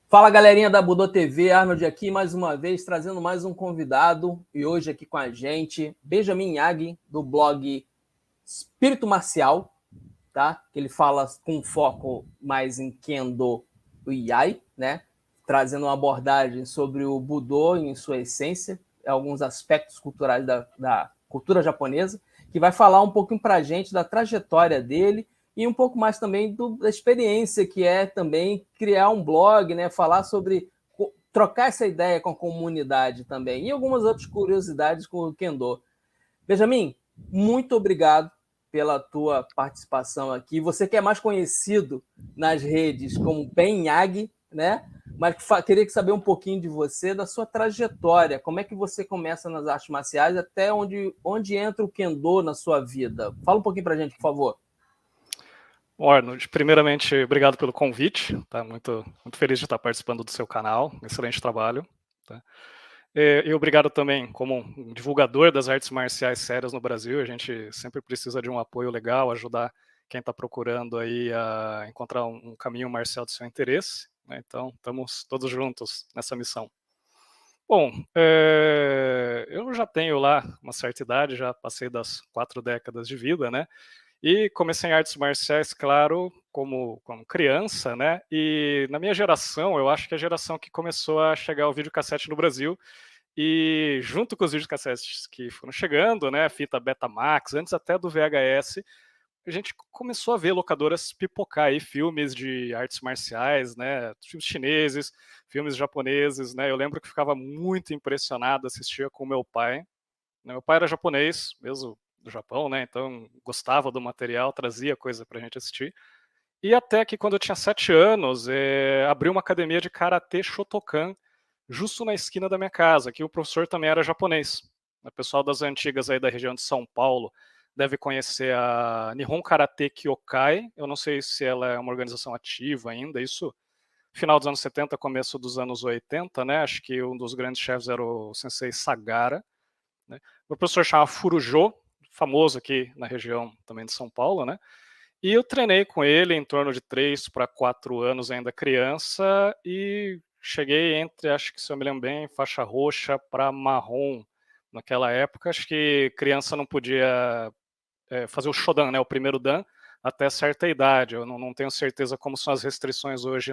Fala, galerinha da Budô TV, Arnold aqui mais uma vez, trazendo mais um convidado, e hoje aqui com a gente, Benjamin Yagi, do blog Espírito Marcial, tá? Ele fala com foco mais em Kendo e Yai, né? Trazendo uma abordagem sobre o Budô em sua essência, alguns aspectos culturais da cultura japonesa, que vai falar um pouquinho pra gente da trajetória dele e um pouco mais também da experiência que é também criar um blog, né? Falar sobre trocar essa ideia com a comunidade também e algumas outras curiosidades com o Kendo. Benjamin, muito obrigado pela tua participação aqui. Você que é mais conhecido nas redes como Ben Yagi, né? Mas queria saber um pouquinho de você, da sua trajetória. Como é que você começa nas artes marciais até onde entra o Kendo na sua vida? Fala um pouquinho pra gente, por favor. Arnold, primeiramente, obrigado pelo convite. Tá? Muito feliz de estar participando do seu canal. Excelente trabalho. Tá? E obrigado também, como um divulgador das artes marciais sérias no Brasil. A gente sempre precisa de um apoio legal, ajudar quem está procurando aí a encontrar um caminho marcial do seu interesse. Né? Então, estamos todos juntos nessa missão. Bom, eu já tenho lá uma certa idade, já passei das 4 décadas de vida, né? E comecei em artes marciais, claro, como criança, né? E na minha geração, eu acho que é a geração que começou a chegar o videocassete no Brasil. E junto com os videocassetes que foram chegando, né? Fita Betamax, antes até do VHS, a gente começou a ver locadoras pipocar aí filmes de artes marciais, né? Filmes chineses, filmes japoneses, né? Eu lembro que ficava muito impressionado, assistia com meu pai. Meu pai era japonês, mesmo do Japão, né? Então gostava do material, trazia coisa pra gente assistir. E até que quando eu tinha 7 anos, abriu uma academia de Karatê Shotokan justo na esquina da minha casa, que o professor também era japonês. O pessoal das antigas aí da região de São Paulo deve conhecer a Nihon Karate Kyokai. Eu não sei se ela é uma organização ativa ainda, isso final dos anos 70, começo dos anos 80, né? Acho que um dos grandes chefes era o Sensei Sagara. Né? O professor chamava Furujo, famoso aqui na região também de São Paulo, né? E eu treinei com ele em torno de 3 para 4 anos ainda criança e cheguei entre, acho que se eu me lembro bem, faixa roxa para marrom. Naquela época, acho que criança não podia fazer o Shodan, né, o primeiro Dan, até certa idade. Eu não tenho certeza como são as restrições hoje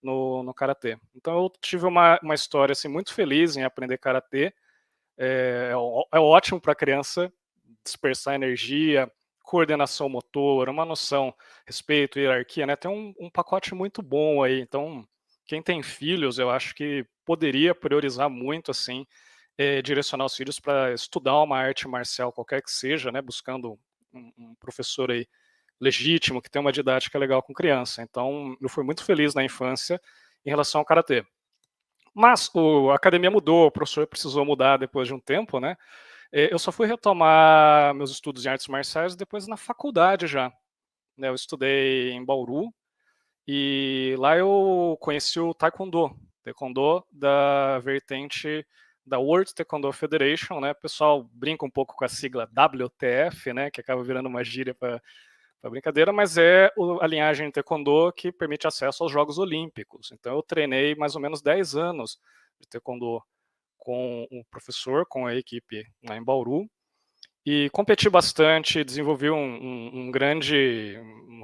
no Karatê. Então eu tive uma história assim, muito feliz em aprender Karatê. É ótimo para a criança dispersar energia, coordenação motora, uma noção, respeito, hierarquia, né? Tem um pacote muito bom aí. Então, quem tem filhos, eu acho que poderia priorizar muito, assim, direcionar os filhos para estudar uma arte marcial, qualquer que seja, né? Buscando um professor aí legítimo, que tem uma didática legal com criança. Então, eu fui muito feliz na infância em relação ao Karatê. Mas a academia mudou, o professor precisou mudar depois de um tempo, né? Eu só fui retomar meus estudos em artes marciais depois na faculdade já. Né? Eu estudei em Bauru e lá eu conheci o Taekwondo da vertente da World Taekwondo Federation, né? O pessoal brinca um pouco com a sigla WTF, né? Que acaba virando uma gíria para brincadeira, mas é a linhagem de Taekwondo que permite acesso aos Jogos Olímpicos. Então eu treinei mais ou menos 10 anos de Taekwondo com o professor, com a equipe lá em Bauru, e competi bastante, desenvolvi uma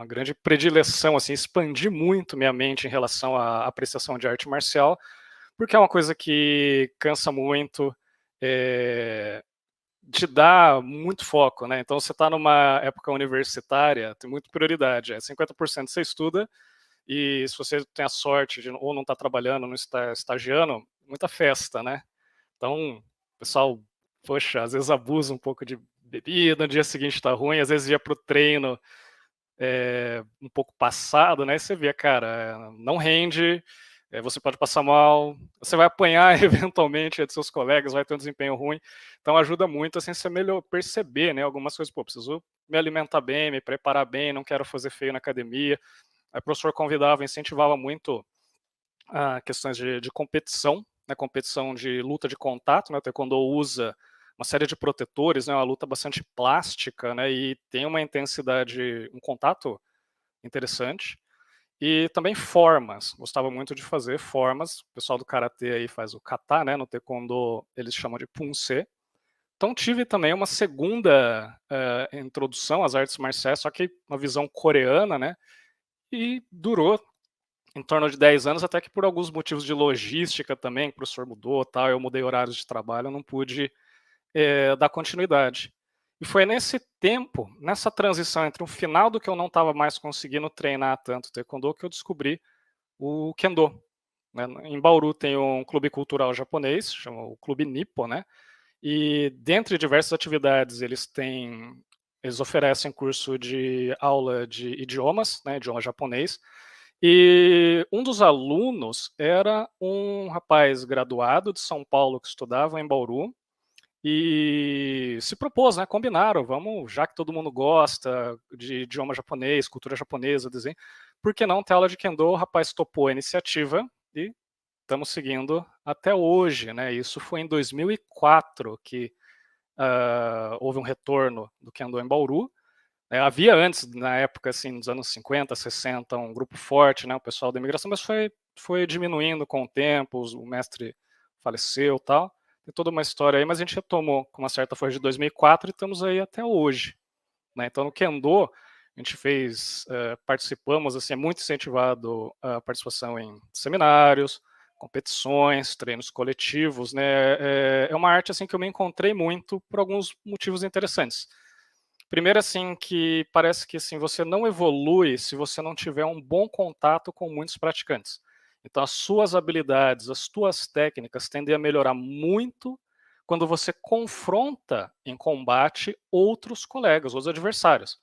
grande predileção, assim, expandi muito minha mente em relação à apreciação de arte marcial, porque é uma coisa que cansa muito, te dá muito foco, né? Então, você está numa época universitária, tem muita prioridade. 50% você estuda, e se você tem a sorte de ou não estar trabalhando, não está estagiando, muita festa, né? Então, o pessoal, poxa, às vezes abusa um pouco de bebida, no dia seguinte está ruim, às vezes ia para o treino um pouco passado, né? E você vê, cara, não rende, você pode passar mal, você vai apanhar eventualmente de seus colegas, vai ter um desempenho ruim. Então ajuda muito assim você melhor perceber, né? Algumas coisas, pô, preciso me alimentar bem, me preparar bem, não quero fazer feio na academia. Aí o professor convidava, incentivava muito questões de competição, né, competição de luta de contato, né, o Taekwondo usa uma série de protetores, né, uma luta bastante plástica, né, e tem uma intensidade, um contato interessante. E também formas, gostava muito de fazer formas. O pessoal do karatê aí faz o kata, né? No taekwondo eles chamam de punse. Então tive também uma segunda introdução às artes marciais, só que uma visão coreana, né? E durou em torno de 10 anos, até que por alguns motivos de logística também, o professor mudou, tal, eu mudei horários de trabalho, eu não pude dar continuidade. E foi nesse tempo, nessa transição entre um final do que eu não estava mais conseguindo treinar tanto taekwondo, que eu descobri o kendo. Né? Em Bauru tem um clube cultural japonês, chama o Clube Nippon, né? E dentre diversas atividades eles oferecem curso de aula de idiomas, né, idioma japonês. E um dos alunos era um rapaz graduado de São Paulo que estudava em Bauru e se propôs, né, combinaram, vamos, já que todo mundo gosta de idioma japonês, cultura japonesa, desenho, por que não ter aula de Kendo? O rapaz topou a iniciativa e estamos seguindo até hoje, né? Isso foi em 2004 que houve um retorno do Kendo em Bauru. Havia antes, na época, assim, nos anos 50, 60, um grupo forte, né, o pessoal da imigração, mas foi diminuindo com o tempo, o mestre faleceu e tal. Tem toda uma história aí, mas a gente retomou com uma certa força de 2004 e estamos aí até hoje. Né? Então, no Kendo, a gente participamos, assim, é muito incentivado a participação em seminários, competições, treinos coletivos, né? É uma arte, assim, que eu me encontrei muito por alguns motivos interessantes. Primeiro, assim, que parece que assim, você não evolui se você não tiver um bom contato com muitos praticantes. Então, as suas habilidades, as suas técnicas tendem a melhorar muito quando você confronta em combate outros colegas, outros adversários.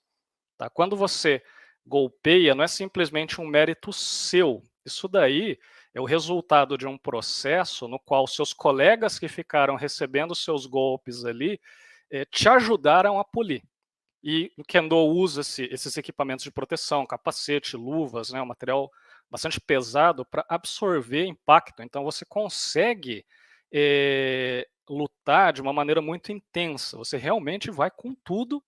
Tá? Quando você golpeia, não é simplesmente um mérito seu. Isso daí é o resultado de um processo no qual seus colegas que ficaram recebendo seus golpes ali te ajudaram a polir. E o Kendo usa esses equipamentos de proteção, capacete, luvas, né, um material bastante pesado para absorver impacto. Então você consegue lutar de uma maneira muito intensa. Você realmente vai com tudo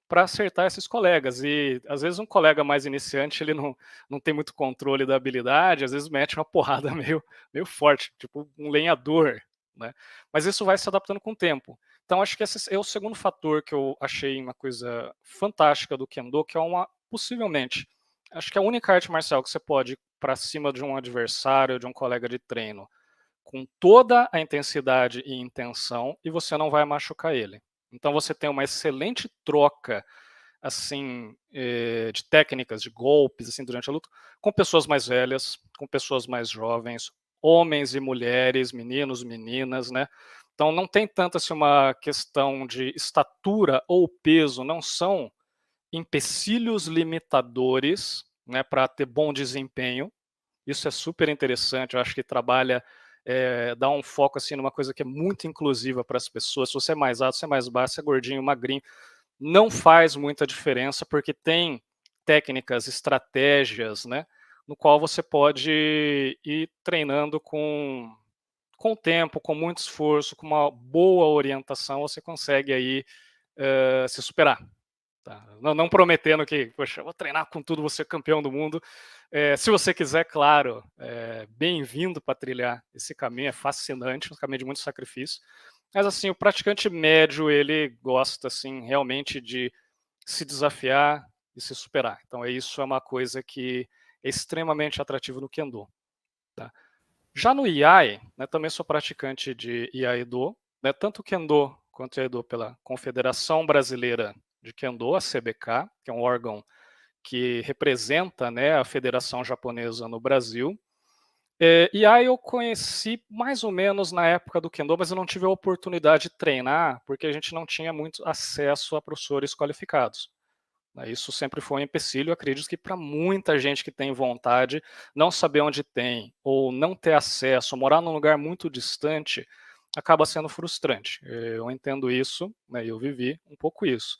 para acertar esses colegas. E às vezes um colega mais iniciante ele não tem muito controle da habilidade, às vezes mete uma porrada meio forte, tipo um lenhador. Né? Mas isso vai se adaptando com o tempo. Então, acho que esse é o segundo fator que eu achei uma coisa fantástica do Kendo, que é possivelmente, acho que é a única arte marcial que você pode ir para cima de um adversário, de um colega de treino, com toda a intensidade e intenção, e você não vai machucar ele. Então, você tem uma excelente troca assim de técnicas, de golpes assim durante a luta, com pessoas mais velhas, com pessoas mais jovens, homens e mulheres, meninos, meninas, né? Então não tem tanto assim uma questão de estatura ou peso, não são empecilhos limitadores, né, para ter bom desempenho. Isso é super interessante, eu acho que trabalha, dá um foco assim numa coisa que é muito inclusiva para as pessoas. Se você é mais alto, se é mais baixo, se é gordinho, magrinho, não faz muita diferença, porque tem técnicas, estratégias, né, no qual você pode ir treinando com o tempo, com muito esforço, com uma boa orientação, você consegue aí se superar. Tá? Não prometendo que, poxa, eu vou treinar com tudo, vou ser campeão do mundo. Se você quiser, claro, bem-vindo para trilhar esse caminho, é fascinante, um caminho de muito sacrifício. Mas assim, o praticante médio, ele gosta assim realmente de se desafiar e se superar. Então isso é uma coisa que é extremamente atrativo no Kendo. Tá? Já no Iai, né, também sou praticante de Iaido, né, tanto Kendo quanto Iaido pela Confederação Brasileira de Kendo, a CBK, que é um órgão que representa, né, a Federação Japonesa no Brasil. E aí eu conheci mais ou menos na época do Kendo, mas eu não tive a oportunidade de treinar, porque a gente não tinha muito acesso a professores qualificados. Isso sempre foi um empecilho, eu acredito que para muita gente que tem vontade, não saber onde tem, ou não ter acesso, morar num lugar muito distante, acaba sendo frustrante. Eu entendo isso, né, eu vivi um pouco isso.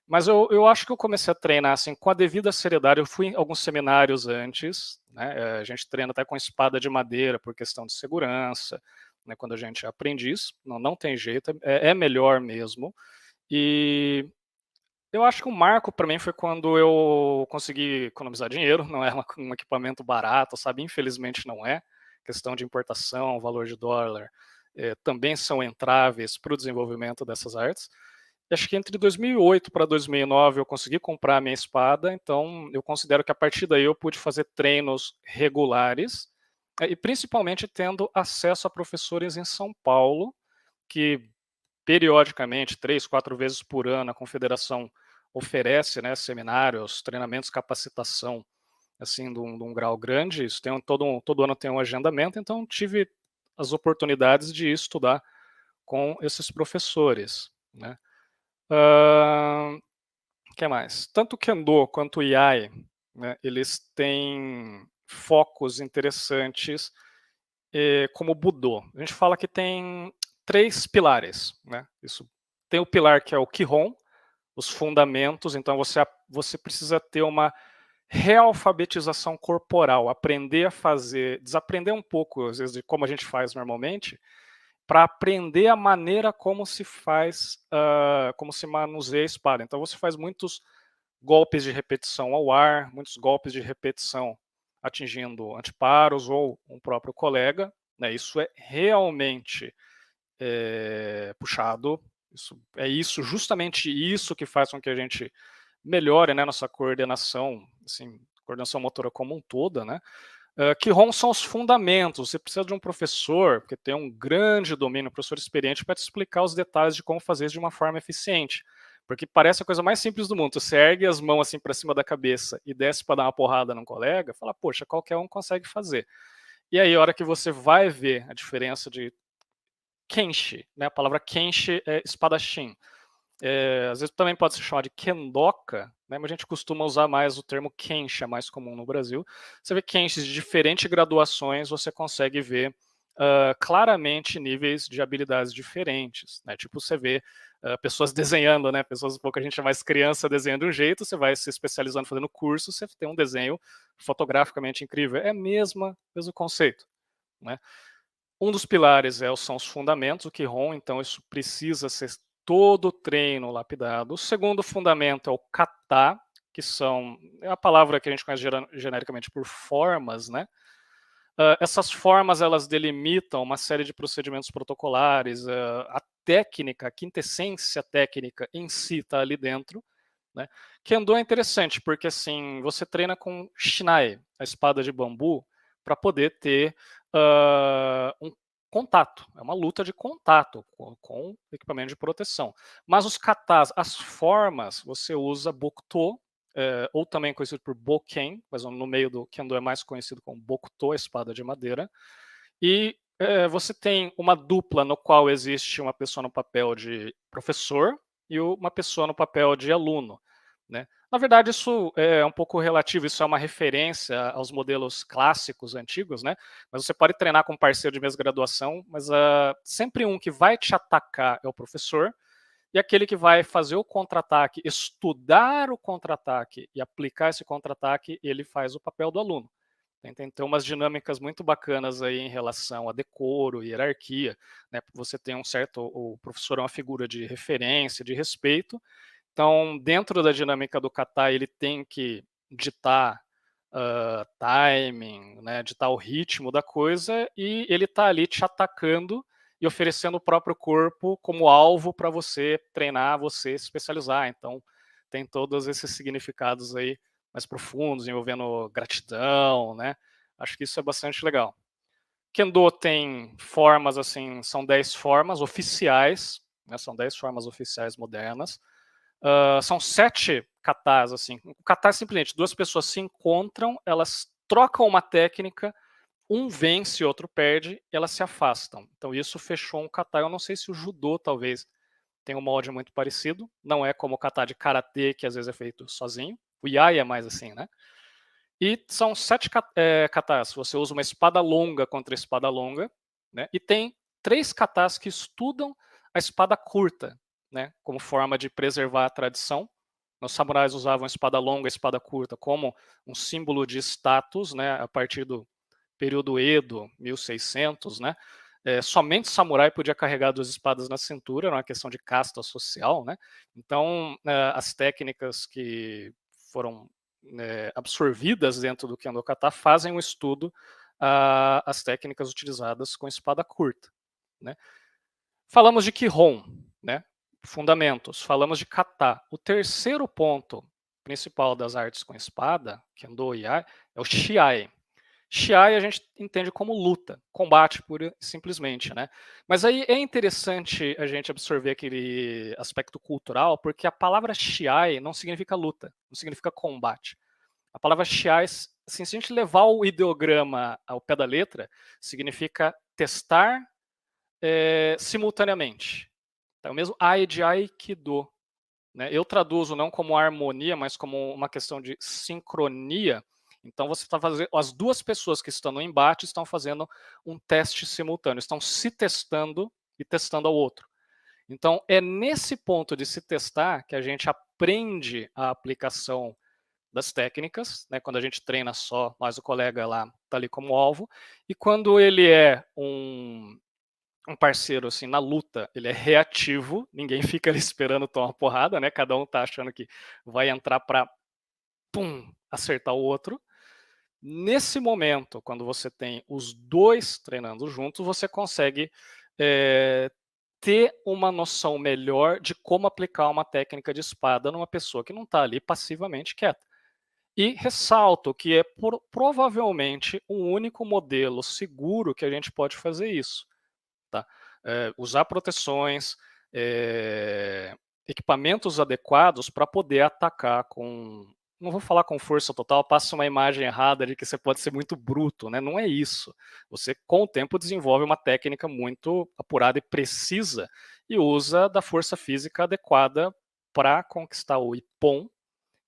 Mas eu acho que eu comecei a treinar assim, com a devida seriedade. Eu fui em alguns seminários antes, né? A gente treina até com espada de madeira por questão de segurança, né? Quando a gente é aprendiz, não tem jeito, é melhor mesmo. E Eu acho que o marco para mim foi quando eu consegui economizar dinheiro, não é um equipamento barato, sabe? Infelizmente não é. Questão de importação, valor de dólar, também são entraves para o desenvolvimento dessas artes. E acho que entre 2008 para 2009 eu consegui comprar a minha espada, então eu considero que a partir daí eu pude fazer treinos regulares, e principalmente tendo acesso a professores em São Paulo, que periodicamente, 3, 4 vezes por ano, a confederação oferece, né, seminários, treinamentos, capacitação, assim, de um grau grande. Isso tem todo ano tem um agendamento, então tive as oportunidades de estudar com esses professores, né. Que mais? Tanto o Kendo quanto o Iai, né, eles têm focos interessantes, como o Budô. A gente fala que tem 3 pilares, né? Isso tem o pilar que é o Kihon, os fundamentos, então você precisa ter uma realfabetização corporal, aprender a fazer, desaprender um pouco, às vezes, de como a gente faz normalmente, para aprender a maneira como se faz, como se manuseia a espada. Então você faz muitos golpes de repetição ao ar, muitos golpes de repetição atingindo anteparos ou um próprio colega, né? Isso é realmente puxado. Justamente isso que faz com que a gente melhore, né, nossa coordenação, assim, coordenação motora como um todo, né? Kihon são os fundamentos. Você precisa de um professor que tem um grande domínio, um professor experiente, para te explicar os detalhes de como fazer isso de uma forma eficiente. Porque parece a coisa mais simples do mundo. Você ergue as mãos assim para cima da cabeça e desce para dar uma porrada num colega, fala, poxa, qualquer um consegue fazer. E aí, a hora que você vai ver a diferença de Kenshi, né? A palavra Kenshi é espadachim. Às vezes também pode se chamar de Kendoka, né? Mas a gente costuma usar mais o termo Kenshi, é mais comum no Brasil. Você vê Kenshis de diferentes graduações, você consegue ver claramente níveis de habilidades diferentes, né? Tipo, você vê pessoas desenhando, né? Pessoas, um pouco a gente é mais criança desenhando de um jeito, você vai se especializando fazendo curso, você tem um desenho fotograficamente incrível. É mesmo conceito, né? Um dos pilares são os fundamentos, o Kihon, então isso precisa ser todo treino lapidado. O segundo fundamento é o kata, que é a palavra que a gente conhece genericamente por formas, né? Essas formas, elas delimitam uma série de procedimentos protocolares, a técnica, a quintessência técnica em si está ali dentro, né? Kendo é interessante, porque assim, você treina com shinai, a espada de bambu, para poder ter um contato. É uma luta de contato com equipamento de proteção. Mas os katas, as formas, você usa bokuto, ou também conhecido por boken, mas no meio do Kendo é mais conhecido como bokuto, a espada de madeira. E você tem uma dupla no qual existe uma pessoa no papel de professor e uma pessoa no papel de aluno, né? Na verdade, isso é um pouco relativo, isso é uma referência aos modelos clássicos antigos, né? Mas você pode treinar com um parceiro de mesma graduação, mas sempre um que vai te atacar é o professor, e aquele que vai fazer o contra-ataque, estudar o contra-ataque e aplicar esse contra-ataque, ele faz o papel do aluno. Tem umas dinâmicas muito bacanas aí em relação a decoro, hierarquia, né? Você tem o professor é uma figura de referência, de respeito. Então, dentro da dinâmica do kata, ele tem que ditar timing, né? Ditar o ritmo da coisa, e ele está ali te atacando e oferecendo o próprio corpo como alvo para você treinar, você se especializar. Então, tem todos esses significados aí mais profundos, envolvendo gratidão, né? Acho que isso é bastante legal. Kendo tem formas, assim, são 10 formas oficiais, né? São 10 formas oficiais modernas. São 7 katas, assim. O kata é simplesmente 2 pessoas se encontram, elas trocam uma técnica, um vence, outro perde, e elas se afastam. Então isso fechou um kata. Eu não sei se o judô talvez tenha um molde muito parecido. Não é como o kata de karatê, que às vezes é feito sozinho. O iai é mais assim, né? E são 7 katas. Você usa uma espada longa contra espada longa, né? E tem 3 katas que estudam a espada curta, né? Como forma de preservar a tradição. Os samurais usavam a espada longa e a espada curta como um símbolo de status, né? A partir do período Edo, 1600, né? somente samurai podia carregar 2 espadas na cintura, era uma questão de casta social, né? Então, as técnicas que foram absorvidas dentro do Kendo Kata fazem um estudo as técnicas utilizadas com espada curta, né? Falamos de Kihon, né? Fundamentos. Falamos de Kata. O terceiro ponto principal das artes com espada, Kendo e Ai, é o Shiai. Shiai a gente entende como luta, combate pura e simplesmente, né? Mas aí é interessante a gente absorver aquele aspecto cultural, porque a palavra Shiai não significa luta, não significa combate. A palavra Shiai, assim, se a gente levar o ideograma ao pé da letra, significa testar simultaneamente. É o mesmo Ai de Aikido. Né? Eu traduzo não como harmonia, mas como uma questão de sincronia. Então você está fazendo, as duas pessoas que estão no embate estão fazendo um teste simultâneo, estão se testando e testando ao outro. Então é nesse ponto de se testar que a gente aprende a aplicação das técnicas, né? Quando a gente treina só, mas o colega lá está ali como alvo, e quando ele é um parceiro assim na luta, ele é reativo, ninguém fica ali esperando tomar uma porrada, né? Cada um tá achando que vai entrar para acertar o outro. Nesse momento, quando você tem os dois treinando juntos, você consegue ter uma noção melhor de como aplicar uma técnica de espada numa pessoa que não está ali passivamente quieta. E ressalto que é provavelmente o único modelo seguro que a gente pode fazer isso. Tá? Usar proteções, equipamentos adequados para poder atacar com... Não vou falar com força total, passa uma imagem errada de que você pode ser muito bruto, né? Não é isso. Você, com o tempo, desenvolve uma técnica muito apurada e precisa e usa da força física adequada para conquistar o Ippon,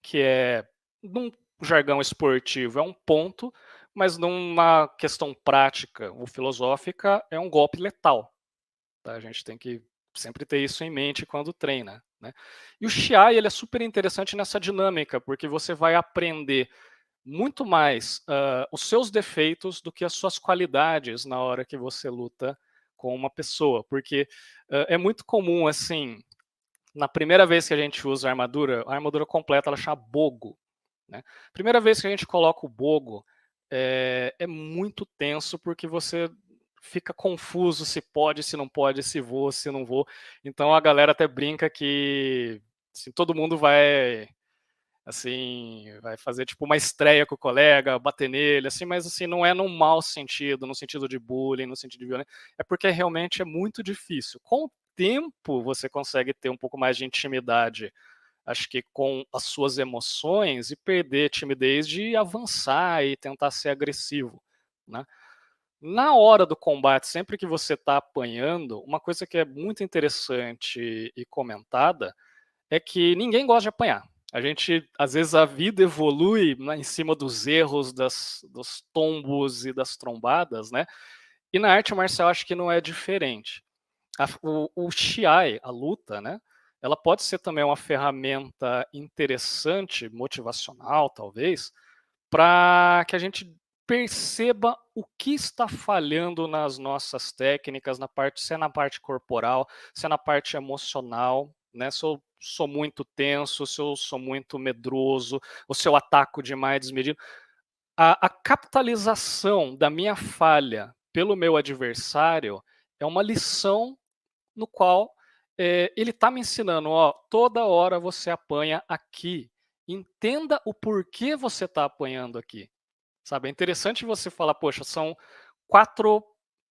que é, num jargão esportivo, é um ponto, mas numa questão prática ou filosófica, é um golpe letal. Tá? A gente tem que sempre ter isso em mente quando treina. Né? E o Shiai ele é super interessante nessa dinâmica, porque você vai aprender muito mais os seus defeitos do que as suas qualidades na hora que você luta com uma pessoa. Porque é muito comum, assim, na primeira vez que a gente usa a armadura completa, ela chama bogo. Né? Primeira vez que a gente coloca o bogo, é muito tenso, porque você fica confuso se pode, se não pode, se vou, se não vou. Então a galera até brinca que assim, todo mundo vai fazer tipo uma estreia com o colega, bater nele, assim, mas assim, não é num mau sentido, no sentido de bullying, no sentido de violência, é porque realmente é muito difícil. Com o tempo você consegue ter um pouco mais de intimidade, acho que com as suas emoções, e perder a timidez de avançar e tentar ser agressivo, né? Na hora do combate, sempre que você está apanhando, uma coisa que é muito interessante e comentada é que ninguém gosta de apanhar. A gente, às vezes, a vida evolui, né, em cima dos erros, dos tombos e das trombadas, né? E na arte marcial acho que não é diferente. O Shiai, a luta, né? Ela pode ser também uma ferramenta interessante, motivacional, talvez, para que a gente perceba o que está falhando nas nossas técnicas, se é na parte corporal, se é na parte emocional, né? Se eu sou muito tenso, se eu sou muito medroso, ou se eu ataco demais desmedido. A capitalização da minha falha pelo meu adversário é uma lição no qual ele está me ensinando, ó, toda hora você apanha aqui. Entenda o porquê você está apanhando aqui. Sabe? É interessante você falar, poxa, são 4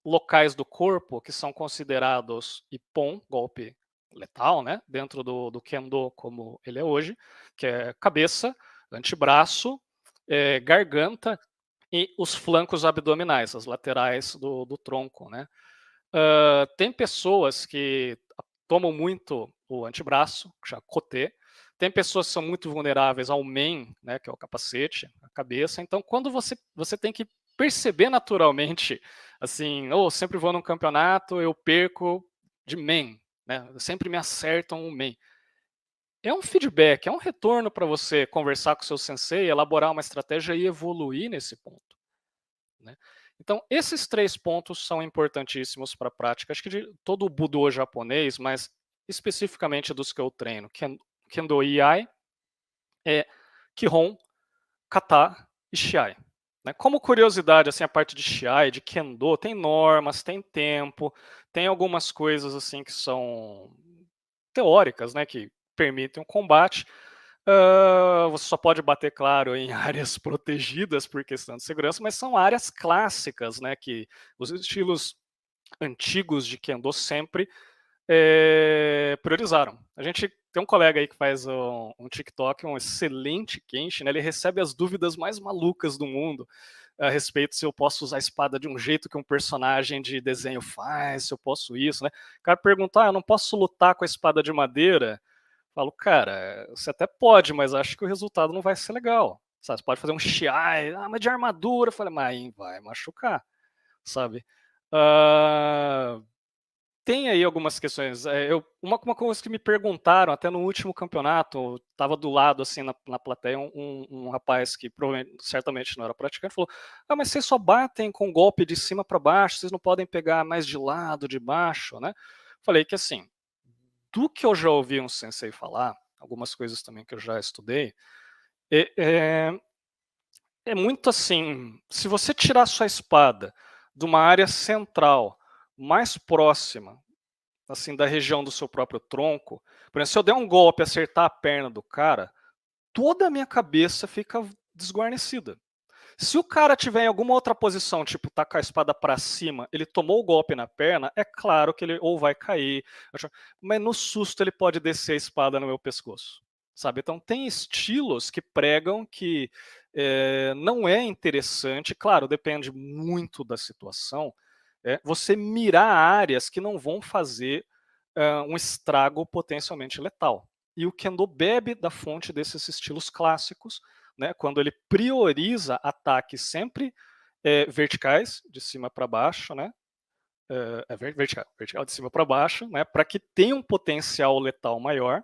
locais do corpo que são considerados Ippon, golpe letal, né? Dentro do Kendo como ele é hoje, que é cabeça, antebraço, garganta e os flancos abdominais, as laterais do tronco, né? Tem pessoas que tomam muito o antebraço, já Kote. Tem pessoas que são muito vulneráveis ao men, né, que é o capacete, a cabeça. Então, quando você tem que perceber naturalmente, assim, sempre vou num campeonato, eu perco de men, né? Sempre me acertam o men. É um feedback, é um retorno para você conversar com o seu sensei, elaborar uma estratégia e evoluir nesse ponto. Né? Então, esses 3 pontos são importantíssimos para a prática, acho que de todo o Budo japonês, mas especificamente dos que eu treino, Kendo Iai, Kihon, Kata e Shiai. Né? Como curiosidade, assim, a parte de Shiai, de Kendo, tem normas, tem tempo, tem algumas coisas assim que são teóricas, né, que permitem o combate. Você só pode bater, claro, em áreas protegidas por questão de segurança, mas são áreas clássicas, né, que os estilos antigos de Kendo sempre priorizaram. A gente tem um colega aí que faz um TikTok, um excelente Kenshin, né, ele recebe as dúvidas mais malucas do mundo a respeito se eu posso usar a espada de um jeito que um personagem de desenho faz, se eu posso isso, né? O cara pergunta, eu não posso lutar com a espada de madeira? Eu falo, cara, você até pode, mas acho que o resultado não vai ser legal. Sabe? Você pode fazer um shiai, mas de armadura. Eu falei, mas vai machucar, sabe? Tem aí algumas questões. Uma coisa que me perguntaram até no último campeonato, estava do lado, assim, na plateia, um rapaz que certamente não era praticante, falou: mas vocês só batem com golpe de cima para baixo, vocês não podem pegar mais de lado, de baixo, né? Falei que, assim, do que eu já ouvi um sensei falar, algumas coisas também que eu já estudei, é muito assim, se você tirar sua espada de uma área central, mais próxima, assim, da região do seu próprio tronco, por exemplo, se eu der um golpe e acertar a perna do cara, toda a minha cabeça fica desguarnecida. Se o cara tiver em alguma outra posição, tipo, tá com a espada para cima, ele tomou o golpe na perna, é claro que ele ou vai cair, mas no susto ele pode descer a espada no meu pescoço, sabe? Então tem estilos que pregam que não é interessante, claro, depende muito da situação, você mirar áreas que não vão fazer um estrago potencialmente letal. E o Kendo bebe da fonte desses estilos clássicos, né, quando ele prioriza ataques sempre verticais, de cima para baixo, né, vertical de cima para baixo, né, para que tenha um potencial letal maior.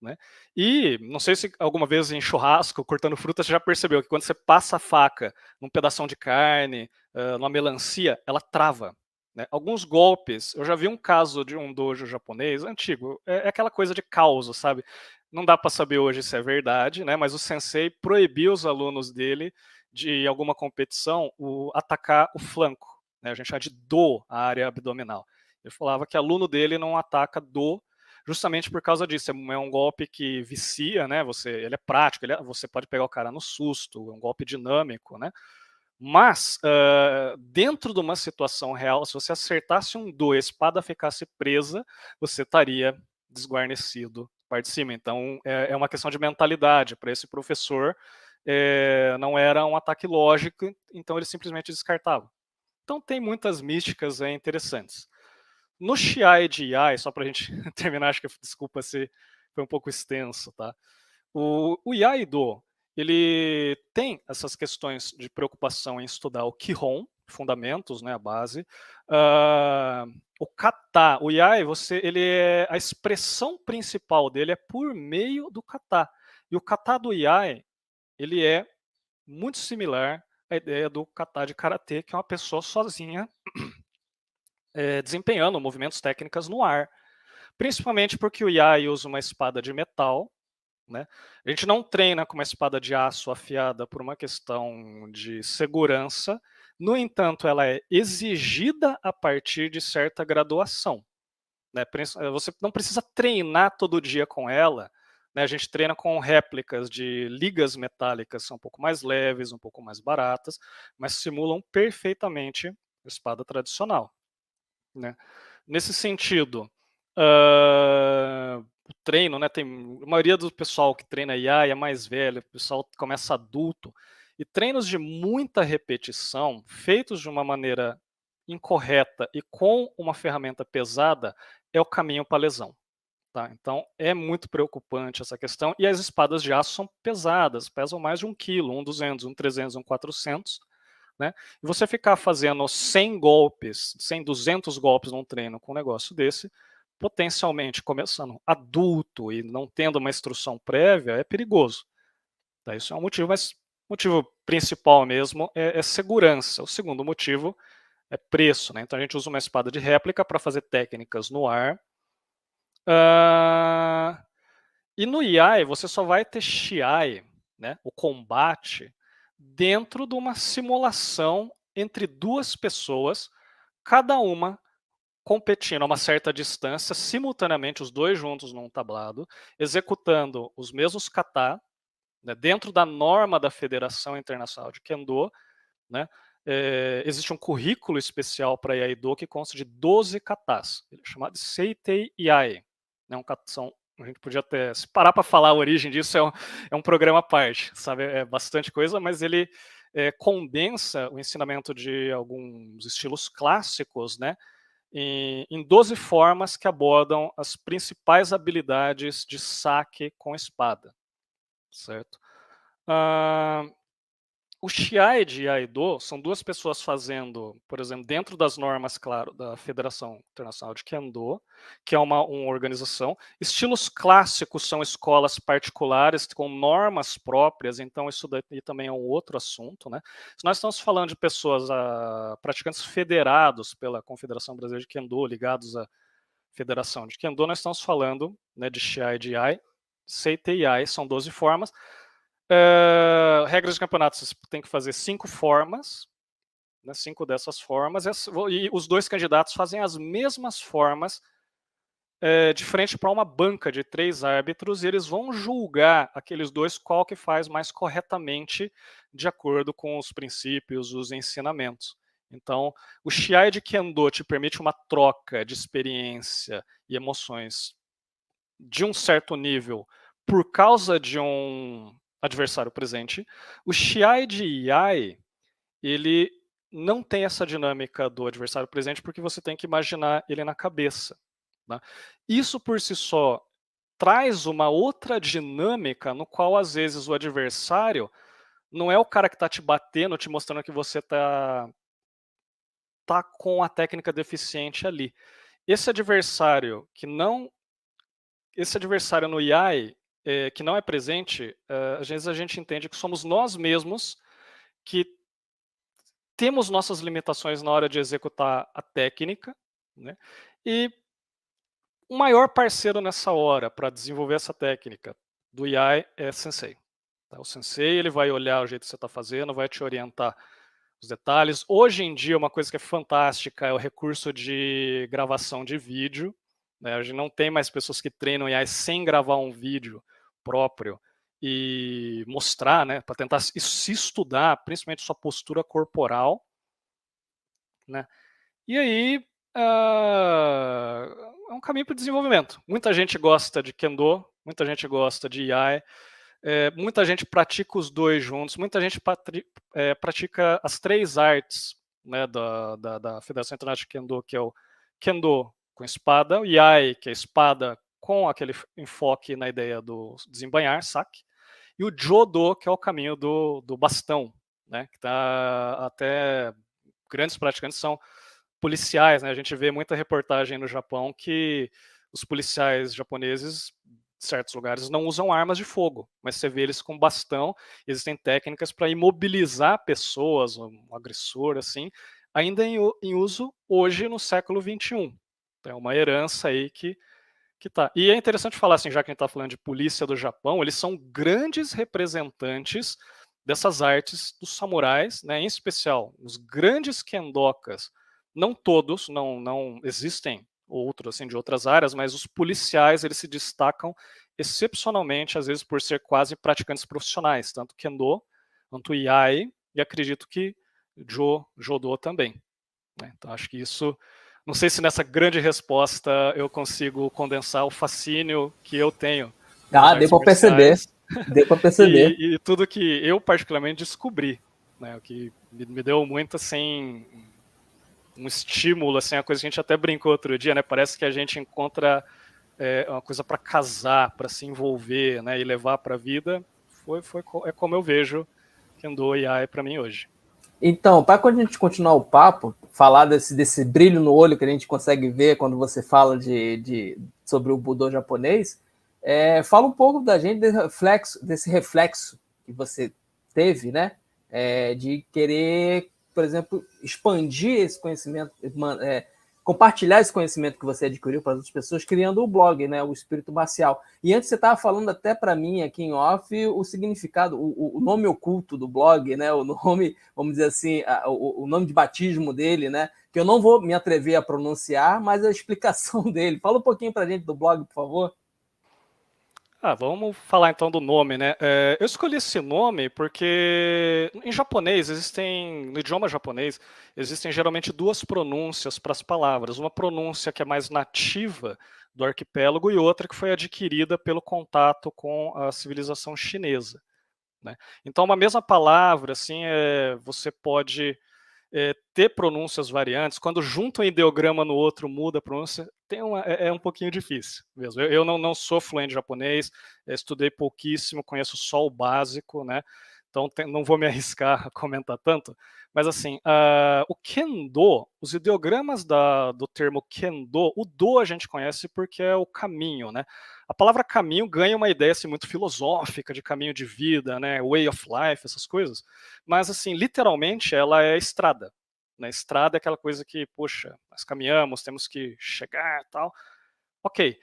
Né? E não sei se alguma vez em churrasco, cortando fruta, você já percebeu que quando você passa a faca num pedação de carne, numa melancia, ela trava. Né? Alguns golpes, eu já vi um caso de um dojo japonês antigo, é aquela coisa de causa, sabe? Não dá para saber hoje se é verdade, né? Mas o sensei proibiu os alunos dele de alguma competição atacar o flanco, né? A gente chama de do, a área abdominal. Ele falava que aluno dele não ataca do, justamente por causa disso. É um golpe que vicia, né? Ele é prático, você pode pegar o cara no susto, é um golpe dinâmico, né? Mas, dentro de uma situação real, se você acertasse um do, a espada ficasse presa, você estaria desguarnecido parte de cima. Então, é uma questão de mentalidade. Para esse professor, não era um ataque lógico, então ele simplesmente descartava. Então, tem muitas místicas interessantes. No Shiai de Iai, só para a gente terminar, acho que, desculpa se foi um pouco extenso, tá? O Iai-Do, ele tem essas questões de preocupação em estudar o Kihon, fundamentos, né, a base. O Kata, o Iai, a expressão principal dele é por meio do Kata. E o Kata do Iai, ele é muito similar à ideia do Kata de Karatê, que é uma pessoa sozinha desempenhando movimentos técnicas no ar. Principalmente porque o Iai usa uma espada de metal, né? A gente não treina com uma espada de aço afiada por uma questão de segurança. No entanto, ela é exigida a partir de certa graduação. Né? Você não precisa treinar todo dia com ela. Né? A gente treina com réplicas de ligas metálicas, são um pouco mais leves, um pouco mais baratas, mas simulam perfeitamente a espada tradicional. Né? Nesse sentido, o treino, né, a maioria do pessoal que treina IA é mais velho, o pessoal começa adulto, e treinos de muita repetição, feitos de uma maneira incorreta e com uma ferramenta pesada, é o caminho para a lesão. Tá? Então, é muito preocupante essa questão, e as espadas de aço são pesadas, pesam mais de 1 quilo, 200, 300, 400, né? E você ficar fazendo 100 golpes, 100, 200 golpes num treino com um negócio desse, potencialmente começando adulto e não tendo uma instrução prévia, é perigoso. Tá? Isso é um motivo, mas motivo principal mesmo é segurança. O segundo motivo é preço, né? Então a gente usa uma espada de réplica para fazer técnicas no ar. E no Iai você só vai ter Shiai, né, o combate, dentro de uma simulação entre duas pessoas, cada uma competindo a uma certa distância, simultaneamente os dois juntos num tablado, executando os mesmos kata, né, dentro da norma da Federação Internacional de Kendo, né, existe um currículo especial para Iaido que consta de 12 katas, ele é chamado de Seitei Iai. Né, a gente podia até, se parar para falar a origem disso, é um programa à parte, sabe? É bastante coisa, mas ele condensa o ensinamento de alguns estilos clássicos, né, em 12 formas que abordam as principais habilidades de saque com espada, certo? O Shiai de Iaido são duas pessoas fazendo, por exemplo, dentro das normas, claro, da Federação Internacional de Kendo, que é uma organização. Estilos clássicos são escolas particulares com normas próprias, então isso daí também é um outro assunto, né? Se nós estamos falando de pessoas, praticantes federados pela Confederação Brasileira de Kendo, ligados à Federação de Kendo, nós estamos falando, né, de Shiai de Iai, Seitei Iai, são 12 formas. Regras de campeonato, você tem que fazer 5 formas, né, 5 dessas formas, e os dois candidatos fazem as mesmas formas de frente para uma banca de 3 árbitros, e eles vão julgar aqueles dois qual que faz mais corretamente de acordo com os princípios, os ensinamentos. Então, o Shiai de Kendo te permite uma troca de experiência e emoções de um certo nível por causa de um adversário presente. O Shiai de Iai, ele não tem essa dinâmica do adversário presente porque você tem que imaginar ele na cabeça, né? Isso por si só traz uma outra dinâmica no qual às vezes o adversário não é o cara que está te batendo, te mostrando que você tá com a técnica deficiente ali. Esse adversário no Iai, que não é presente, às vezes a gente entende que somos nós mesmos que temos nossas limitações na hora de executar a técnica, né? E o maior parceiro nessa hora para desenvolver essa técnica do Iai é Sensei. Tá? O Sensei, ele vai olhar o jeito que você está fazendo, vai te orientar os detalhes. Hoje em dia, uma coisa que é fantástica é o recurso de gravação de vídeo, né? A gente não tem mais pessoas que treinam Iai sem gravar um vídeo próprio e mostrar, né, para tentar se estudar, principalmente sua postura corporal, né? E aí é um caminho para o desenvolvimento. Muita gente gosta de Kendo, muita gente gosta de Iai, muita gente pratica os dois juntos, muita gente pratica as 3 artes, né, da Federação Internacional de Kendo, que é o Kendo com espada, o Iai, que é espada com aquele enfoque na ideia do desembainhar, saque, e o Jodo, que é o caminho do bastão, né, que tá até grandes praticantes são policiais, né? A gente vê muita reportagem no Japão que os policiais japoneses, em certos lugares, não usam armas de fogo, mas você vê eles com bastão. Existem técnicas para imobilizar pessoas, um agressor, assim, ainda em uso hoje no século XXI. É uma herança aí que tá. E é interessante falar, assim, já que a gente está falando de polícia do Japão, eles são grandes representantes dessas artes dos samurais, né? Em especial, os grandes kendokas, não todos, não existem outros assim de outras áreas, mas os policiais eles se destacam excepcionalmente, às vezes por ser quase praticantes profissionais, tanto Kendo quanto Iai, e acredito que Jodo também, né? Então acho que isso, não sei se nessa grande resposta eu consigo condensar o fascínio que eu tenho. Deu para perceber. Deu para perceber. E tudo que eu particularmente descobri, né? O que me deu muito assim um estímulo, assim, a coisa que a gente até brincou outro dia, né? Parece que a gente encontra uma coisa para casar, para se envolver, né? E levar para a vida. É como eu vejo Kendo e Iai para mim hoje. Então, para quando a gente continuar o papo, falar desse brilho no olho que a gente consegue ver quando você fala sobre o Budô japonês, fala um pouco da gente desse reflexo que você teve, né? De querer, por exemplo, expandir esse conhecimento, compartilhar esse conhecimento que você adquiriu para outras pessoas, criando o blog, né? O Espírito Marcial. E antes você estava falando até para mim aqui em off o significado, o nome oculto do blog, né? O nome, vamos dizer assim, o nome de batismo dele, né? Que eu não vou me atrever a pronunciar, mas a explicação dele. Fala um pouquinho para a gente do blog, por favor. Vamos falar então do nome, né? Eu escolhi esse nome porque em japonês no idioma japonês, existem geralmente duas pronúncias para as palavras. Uma pronúncia que é mais nativa do arquipélago e outra que foi adquirida pelo contato com a civilização chinesa, né? Então, uma mesma palavra, assim, você pode ter pronúncias variantes. Quando junta um ideograma no outro, muda a pronúncia, é um pouquinho difícil mesmo. Eu não sou fluente em japonês, estudei pouquíssimo, conheço só o básico, né? Então não vou me arriscar a comentar tanto, mas assim, o Kendo, os ideogramas do termo Kendo, o Do a gente conhece porque é o caminho, né? A palavra caminho ganha uma ideia assim, muito filosófica de caminho de vida, né? Way of life, essas coisas, mas assim, literalmente ela é estrada. Na estrada é aquela coisa que, poxa, nós caminhamos, temos que chegar e tal. Ok,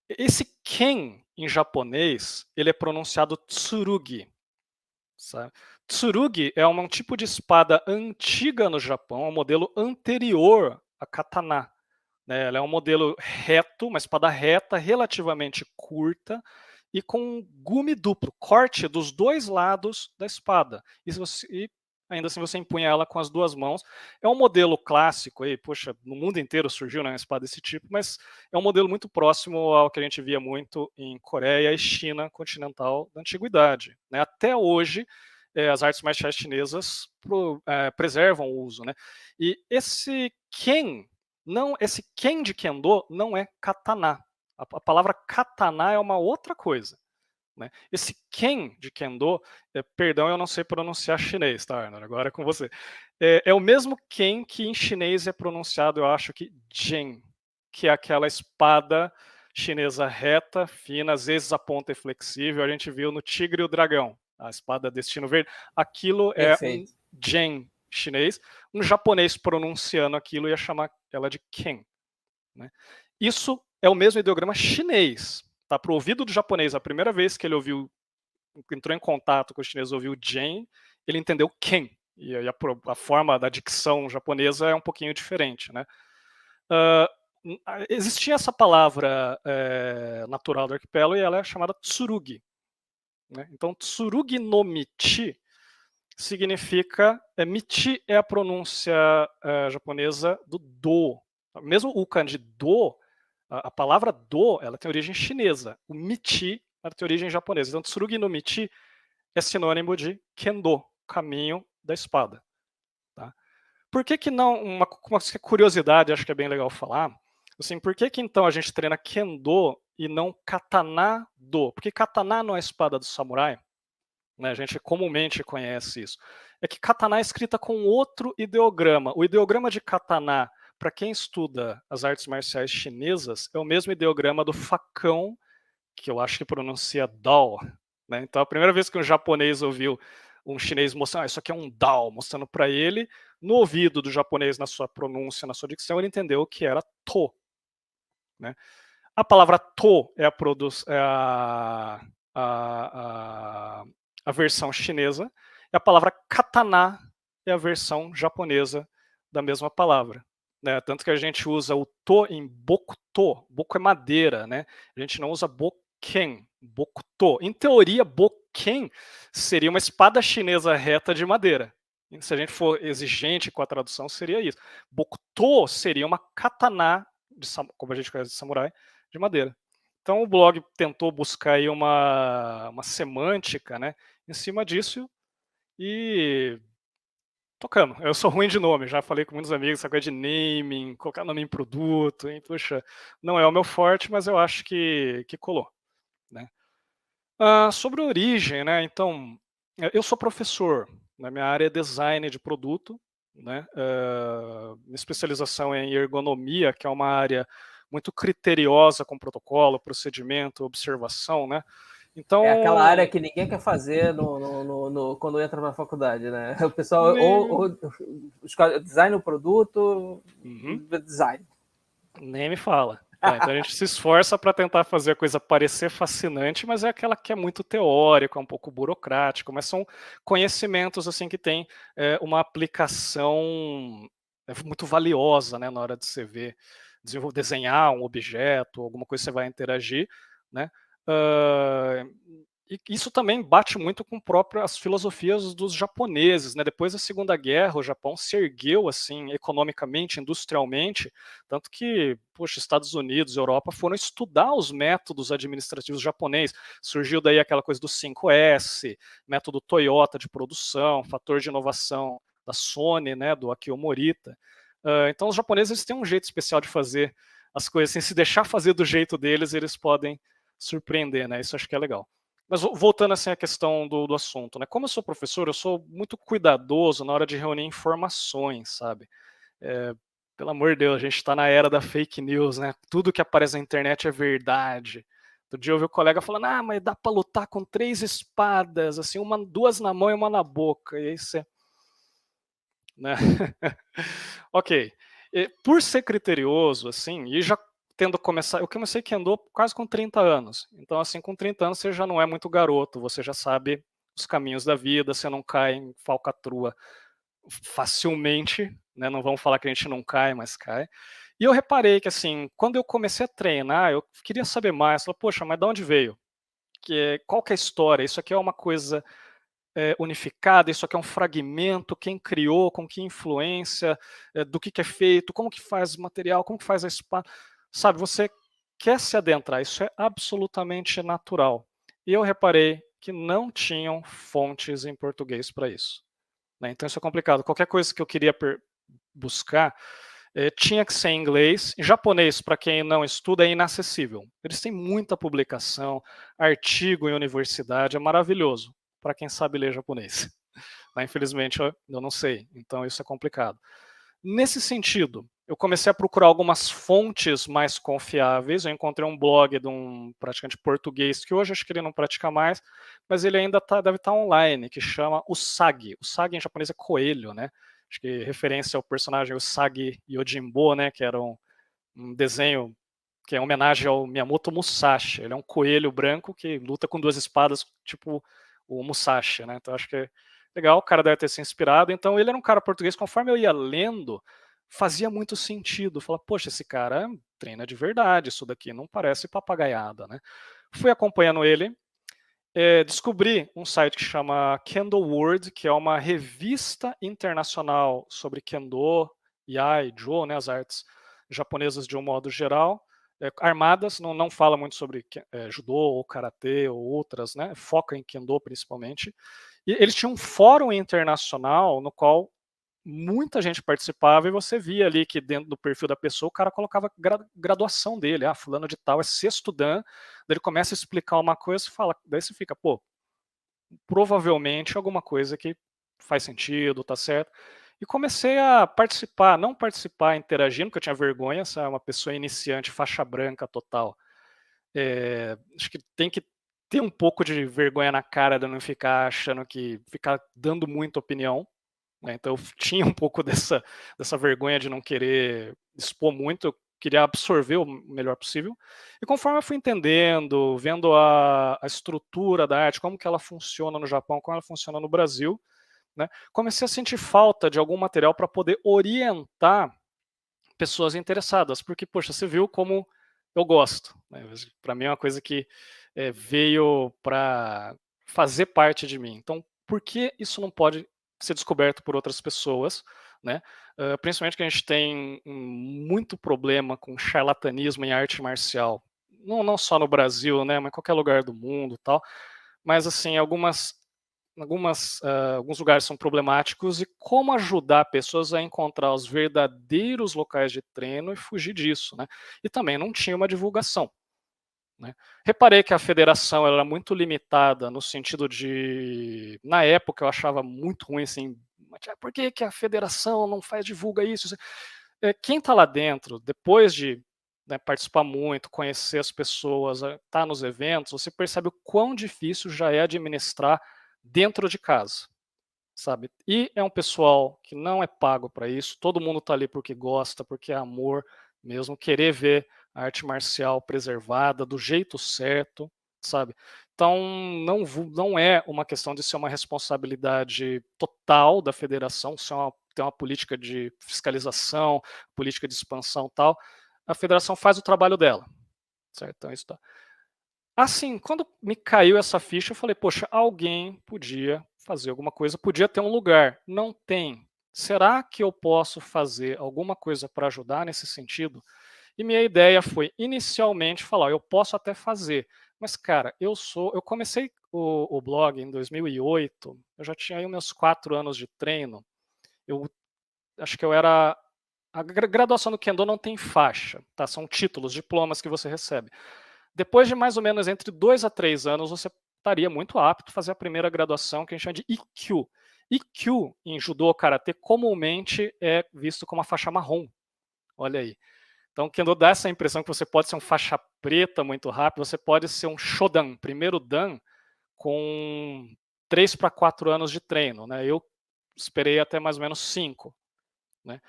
esse ken em japonês, ele é pronunciado tsurugi. Sabe? Tsurugi é um tipo de espada antiga no Japão, um modelo anterior a katana, né? Ela é um modelo reto, uma espada reta, relativamente curta e com gume duplo, corte dos dois lados da espada. E ainda assim você empunha ela com as duas mãos. É um modelo clássico, aí, poxa, no mundo inteiro surgiu, né, uma espada desse tipo, mas é um modelo muito próximo ao que a gente via muito em Coreia e China continental da antiguidade, né? Até hoje, as artes marciais chinesas preservam o uso, né? E esse ken de Kendo não é katana. A palavra katana é uma outra coisa, né? Esse ken de Kendo, perdão, eu não sei pronunciar chinês, tá, Arnold? Agora é com você. É o mesmo ken que em chinês é pronunciado, eu acho que Jen, que é aquela espada chinesa reta, fina, às vezes a ponta é flexível. A gente viu no Tigre e o Dragão, a espada Destino Verde. Aquilo é um Perfeito. Jen chinês. Um japonês pronunciando aquilo ia chamar ela de ken, né? Isso é o mesmo ideograma chinês. Tá? Para o ouvido do japonês, a primeira vez que ele entrou em contato com o chinês, ouviu Jen, ele entendeu Ken. E a forma da dicção japonesa é um pouquinho diferente, né? Existia essa palavra natural do arquipélago e ela é chamada tsurugi, né? Então, tsurugi no michi significa... michi é a pronúncia japonesa do do. Mesmo o kanji do, a palavra do, ela tem origem chinesa. O michi ela tem origem japonesa. Então, tsurugi no michi é sinônimo de kendo, caminho da espada. Tá? Por que não... Uma curiosidade, acho que é bem legal falar. Assim, por que então a gente treina kendo e não katana do? Porque katana não é a espada do samurai, né? A gente comumente conhece isso. É que katana é escrita com outro ideograma. O ideograma de katana, para quem estuda as artes marciais chinesas, é o mesmo ideograma do facão, que eu acho que pronuncia dao, né? Então, a primeira vez que um japonês ouviu um chinês mostrando, isso aqui é um dao, mostrando para ele, no ouvido do japonês, na sua pronúncia, na sua dicção, ele entendeu que era to, né? A palavra to é a versão chinesa, e a palavra katana é a versão japonesa da mesma palavra, né? Tanto que a gente usa o to em bokuto, boku é madeira, né? A gente não usa boken, bokuto. Em teoria, boken seria uma espada chinesa reta de madeira. Se a gente for exigente com a tradução, seria isso. Bokuto seria uma katana, como a gente conhece de samurai, de madeira. Então o blog tentou buscar aí uma semântica, né, em cima disso e tocando. Eu sou ruim de nome, já falei com muitos amigos, essa coisa de naming, colocar nome em produto, hein? Puxa, não é o meu forte, mas eu acho que colou, né? Sobre a origem, né? Então, eu sou professor, na minha área é design de produto, né? Minha especialização é em ergonomia, que é uma área muito criteriosa com protocolo, procedimento, observação, né? Então, É aquela área que ninguém quer fazer quando entra na faculdade, né? O pessoal ou design o produto, design. Nem me fala. Tá, então a gente se esforça para tentar fazer a coisa parecer fascinante, mas é aquela que é muito teórica, um pouco burocrática, mas são conhecimentos assim que têm uma aplicação muito valiosa, né, na hora de você ver, desenhar um objeto, alguma coisa que você vai interagir, né? E isso também bate muito com as filosofias dos japoneses, né? Depois da Segunda Guerra, o Japão se ergueu assim economicamente, industrialmente, tanto que, poxa, Estados Unidos, Europa foram estudar os métodos administrativos japoneses. Surgiu daí aquela coisa do 5S, método Toyota de produção, fator de inovação da Sony, né, do Akio Morita. Então os japoneses eles têm um jeito especial de fazer as coisas, assim, se deixar fazer do jeito deles, eles podem surpreender, né? Isso acho que é legal. Mas voltando assim à questão do assunto, né? Como eu sou professor, eu sou muito cuidadoso na hora de reunir informações, sabe? Pelo amor de Deus, a gente está na era da fake news, né? Tudo que aparece na internet é verdade. Outro dia eu ouvi um colega falando, mas dá para lutar com 3 espadas, assim, duas na mão e uma na boca. E aí você... Né? Ok. Por ser criterioso, assim, e já tendo começar, eu comecei Kendo quase com 30 anos. Então, assim, com 30 anos você já não é muito garoto, você já sabe os caminhos da vida, você não cai em falcatrua facilmente, né? Não vamos falar que a gente não cai, mas cai. E eu reparei que, assim, quando eu comecei a treinar, eu queria saber mais. Falei, poxa, mas de onde veio? Qual que é a história? Isso aqui é uma coisa unificada, isso aqui é um fragmento, quem criou, com que influência, do que é feito, como que faz o material, como que faz a espada. Sabe, você quer se adentrar, isso é absolutamente natural. E eu reparei que não tinham fontes em português para isso. Né? Então isso é complicado. Qualquer coisa que eu queria buscar tinha que ser em inglês. Em japonês, para quem não estuda, é inacessível. Eles têm muita publicação, artigo em universidade, é maravilhoso para quem sabe ler japonês. Mas, infelizmente, eu não sei, então isso é complicado. Nesse sentido, eu comecei a procurar algumas fontes mais confiáveis. Eu encontrei um blog de um praticante português, que hoje acho que ele não pratica mais, mas ele ainda deve estar online, que chama Usagi. Usagi em japonês é coelho, né? Acho que referência ao personagem Usagi Yojimbo, né? Que era um desenho que é homenagem ao Miyamoto Musashi. Ele é um coelho branco que luta com 2 espadas, tipo o Musashi, né? Então acho que é legal, o cara deve ter se inspirado. Então ele era um cara português, conforme eu ia lendo, fazia muito sentido. Falar, poxa, esse cara treina de verdade, isso daqui não parece papagaiada, né? Fui acompanhando ele, descobri um site que chama Kendo World, que é uma revista internacional sobre Kendo, Iai, Jo, né, as artes japonesas de um modo geral, armadas, não fala muito sobre judô ou karatê ou outras, né, foca em Kendo principalmente. E eles tinham um fórum internacional no qual muita gente participava e você via ali que dentro do perfil da pessoa o cara colocava graduação dele, fulano de tal é 6º dan, daí ele começa a explicar uma coisa e fala, daí você fica, pô, provavelmente alguma coisa que faz sentido, tá certo. E comecei a participar, não participar interagindo, porque eu tinha vergonha, é uma pessoa iniciante, faixa branca total. Acho que tem que ter um pouco de vergonha na cara de não ficar achando que, ficar dando muita opinião. Né? Então eu tinha um pouco dessa vergonha de não querer expor muito, eu queria absorver o melhor possível. E conforme eu fui entendendo, vendo a estrutura da arte, como que ela funciona no Japão, como ela funciona no Brasil, né, comecei a sentir falta de algum material para poder orientar pessoas interessadas, porque, poxa, você viu como eu gosto. Né? Para mim é uma coisa que veio para fazer parte de mim. Então, por que isso não pode ser descoberto por outras pessoas? Né? Principalmente que a gente tem muito problema com charlatanismo em arte marcial. Não só no Brasil, né, mas em qualquer lugar do mundo, tal. Mas assim, alguns lugares são problemáticos e como ajudar pessoas a encontrar os verdadeiros locais de treino e fugir disso, né? E também não tinha uma divulgação. Né? Reparei que a federação era muito limitada no sentido de, na época eu achava muito ruim assim, por que a federação não divulga isso? Quem está lá dentro, depois de né, participar muito, conhecer as pessoas, estar nos eventos, você percebe o quão difícil já é administrar dentro de casa, sabe? E é um pessoal que não é pago para isso, todo mundo está ali porque gosta, porque é amor mesmo, querer ver a arte marcial preservada do jeito certo, sabe? Então, não é uma questão de ser uma responsabilidade total da federação, ter uma política de fiscalização, política de expansão e tal. A federação faz o trabalho dela, certo? Então, isso tá. Assim, quando me caiu essa ficha, eu falei, poxa, alguém podia fazer alguma coisa, podia ter um lugar. Não tem. Será que eu posso fazer alguma coisa para ajudar nesse sentido? E minha ideia foi, inicialmente, falar, eu posso até fazer, mas, cara, eu comecei o blog em 2008, eu já tinha aí meus 4 anos de treino, eu acho que eu era... A graduação do Kendo não tem faixa, tá? São títulos, diplomas que você recebe. Depois de mais ou menos entre 2 a 3 anos, você estaria muito apto a fazer a primeira graduação, que a gente chama de IQ. IQ, em judô karatê, comumente é visto como a faixa marrom. Olha aí. Então, o Kendo dá essa impressão que você pode ser um faixa preta muito rápido, você pode ser um Shodan, primeiro Dan, com 3 para 4 anos de treino, né? Eu esperei até mais ou menos 5, né?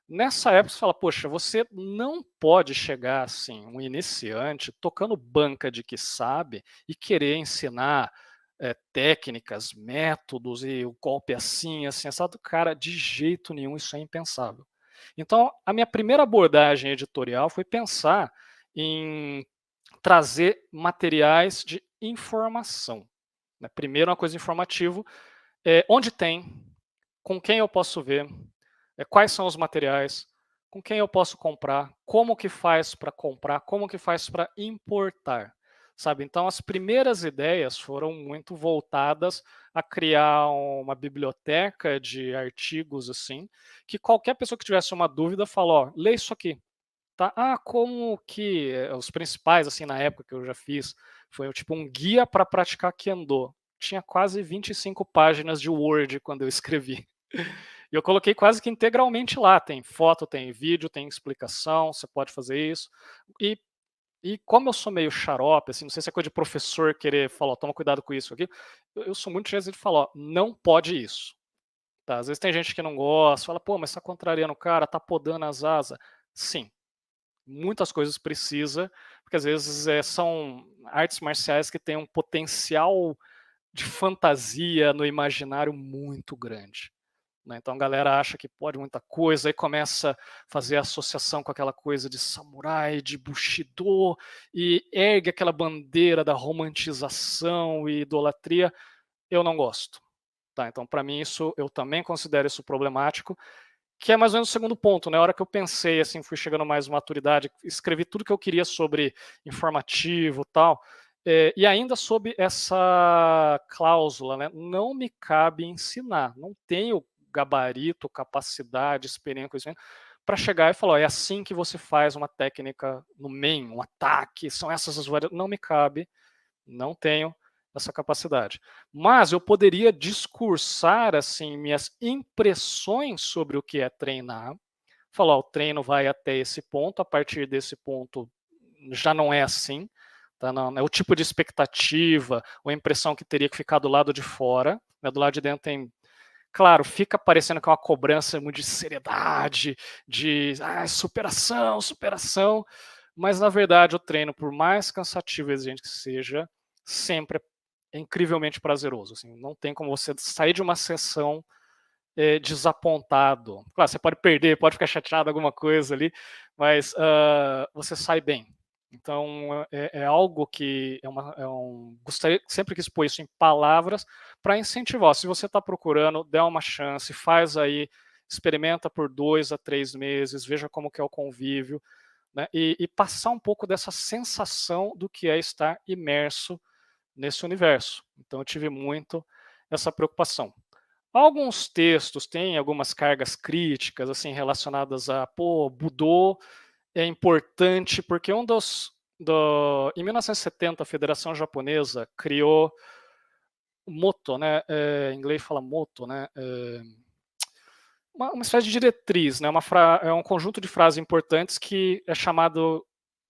Nessa época você fala, poxa, você não pode chegar assim, um iniciante, tocando banca de que sabe e querer ensinar técnicas, métodos e o golpe assim, assado, cara, de jeito nenhum, isso é impensável. Então, a minha primeira abordagem editorial foi pensar em trazer materiais de informação, né? Primeiro, uma coisa informativa, onde tem, com quem eu posso ver, quais são os materiais, com quem eu posso comprar, como que faz para comprar, como que faz para importar, sabe? Então, as primeiras ideias foram muito voltadas a criar uma biblioteca de artigos, assim, que qualquer pessoa que tivesse uma dúvida fala, ó, lê isso aqui, tá? Ah, como que... Os principais, assim, na época que eu já fiz, foi tipo um guia para praticar Kendo. Tinha quase 25 páginas de Word quando eu escrevi. E eu coloquei quase que integralmente lá. Tem foto, tem vídeo, tem explicação, você pode fazer isso. E como eu sou meio xarope, assim, não sei se é coisa de professor querer falar, toma cuidado com isso aqui, eu sou muito cheio de falar, ó, não pode isso. Tá? Às vezes tem gente que não gosta, fala, pô, mas tá contrariando o cara, tá podando as asas. Sim, muitas coisas precisa, porque às vezes são artes marciais que têm um potencial de fantasia no imaginário muito grande, né? Então a galera acha que pode muita coisa, aí começa a fazer associação com aquela coisa de samurai, de bushido, e ergue aquela bandeira da romantização e idolatria. Eu não gosto. Tá? Então, para mim, eu também considero isso problemático, que é mais ou menos o segundo ponto, né? A hora que eu pensei, assim, fui chegando mais maturidade, escrevi tudo que eu queria sobre informativo e tal, e ainda sob essa cláusula, né? Não me cabe ensinar, não tenho gabarito, capacidade, experiência, conhecimento, para chegar e falar, ó, é assim que você faz uma técnica no main, um ataque, são essas as variações, não me cabe, não tenho essa capacidade. Mas eu poderia discursar assim minhas impressões sobre o que é treinar, falar, o treino vai até esse ponto, a partir desse ponto já não é assim, tá? Não, é o tipo de expectativa ou impressão que teria que ficar do lado de fora, né? Do lado de dentro tem, claro, fica parecendo que é uma cobrança muito de seriedade, de superação, superação, mas na verdade o treino, por mais cansativo e exigente que seja, sempre é incrivelmente prazeroso. Assim, não tem como você sair de uma sessão desapontado. Claro, você pode perder, pode ficar chateado alguma coisa ali, mas você sai bem. Então é algo que gostaria, sempre quis expor isso em palavras para incentivar. Se você está procurando, dê uma chance, faz aí, experimenta por 2 a 3 meses, veja como que é o convívio, né, e passar um pouco dessa sensação do que é estar imerso nesse universo. Então eu tive muito essa preocupação. Alguns textos têm algumas cargas críticas assim relacionadas a, pô, Budô é importante porque em 1970 a Federação Japonesa criou o moto, né? Em inglês fala moto, né? Uma espécie de diretriz, né? É um conjunto de frases importantes que é chamado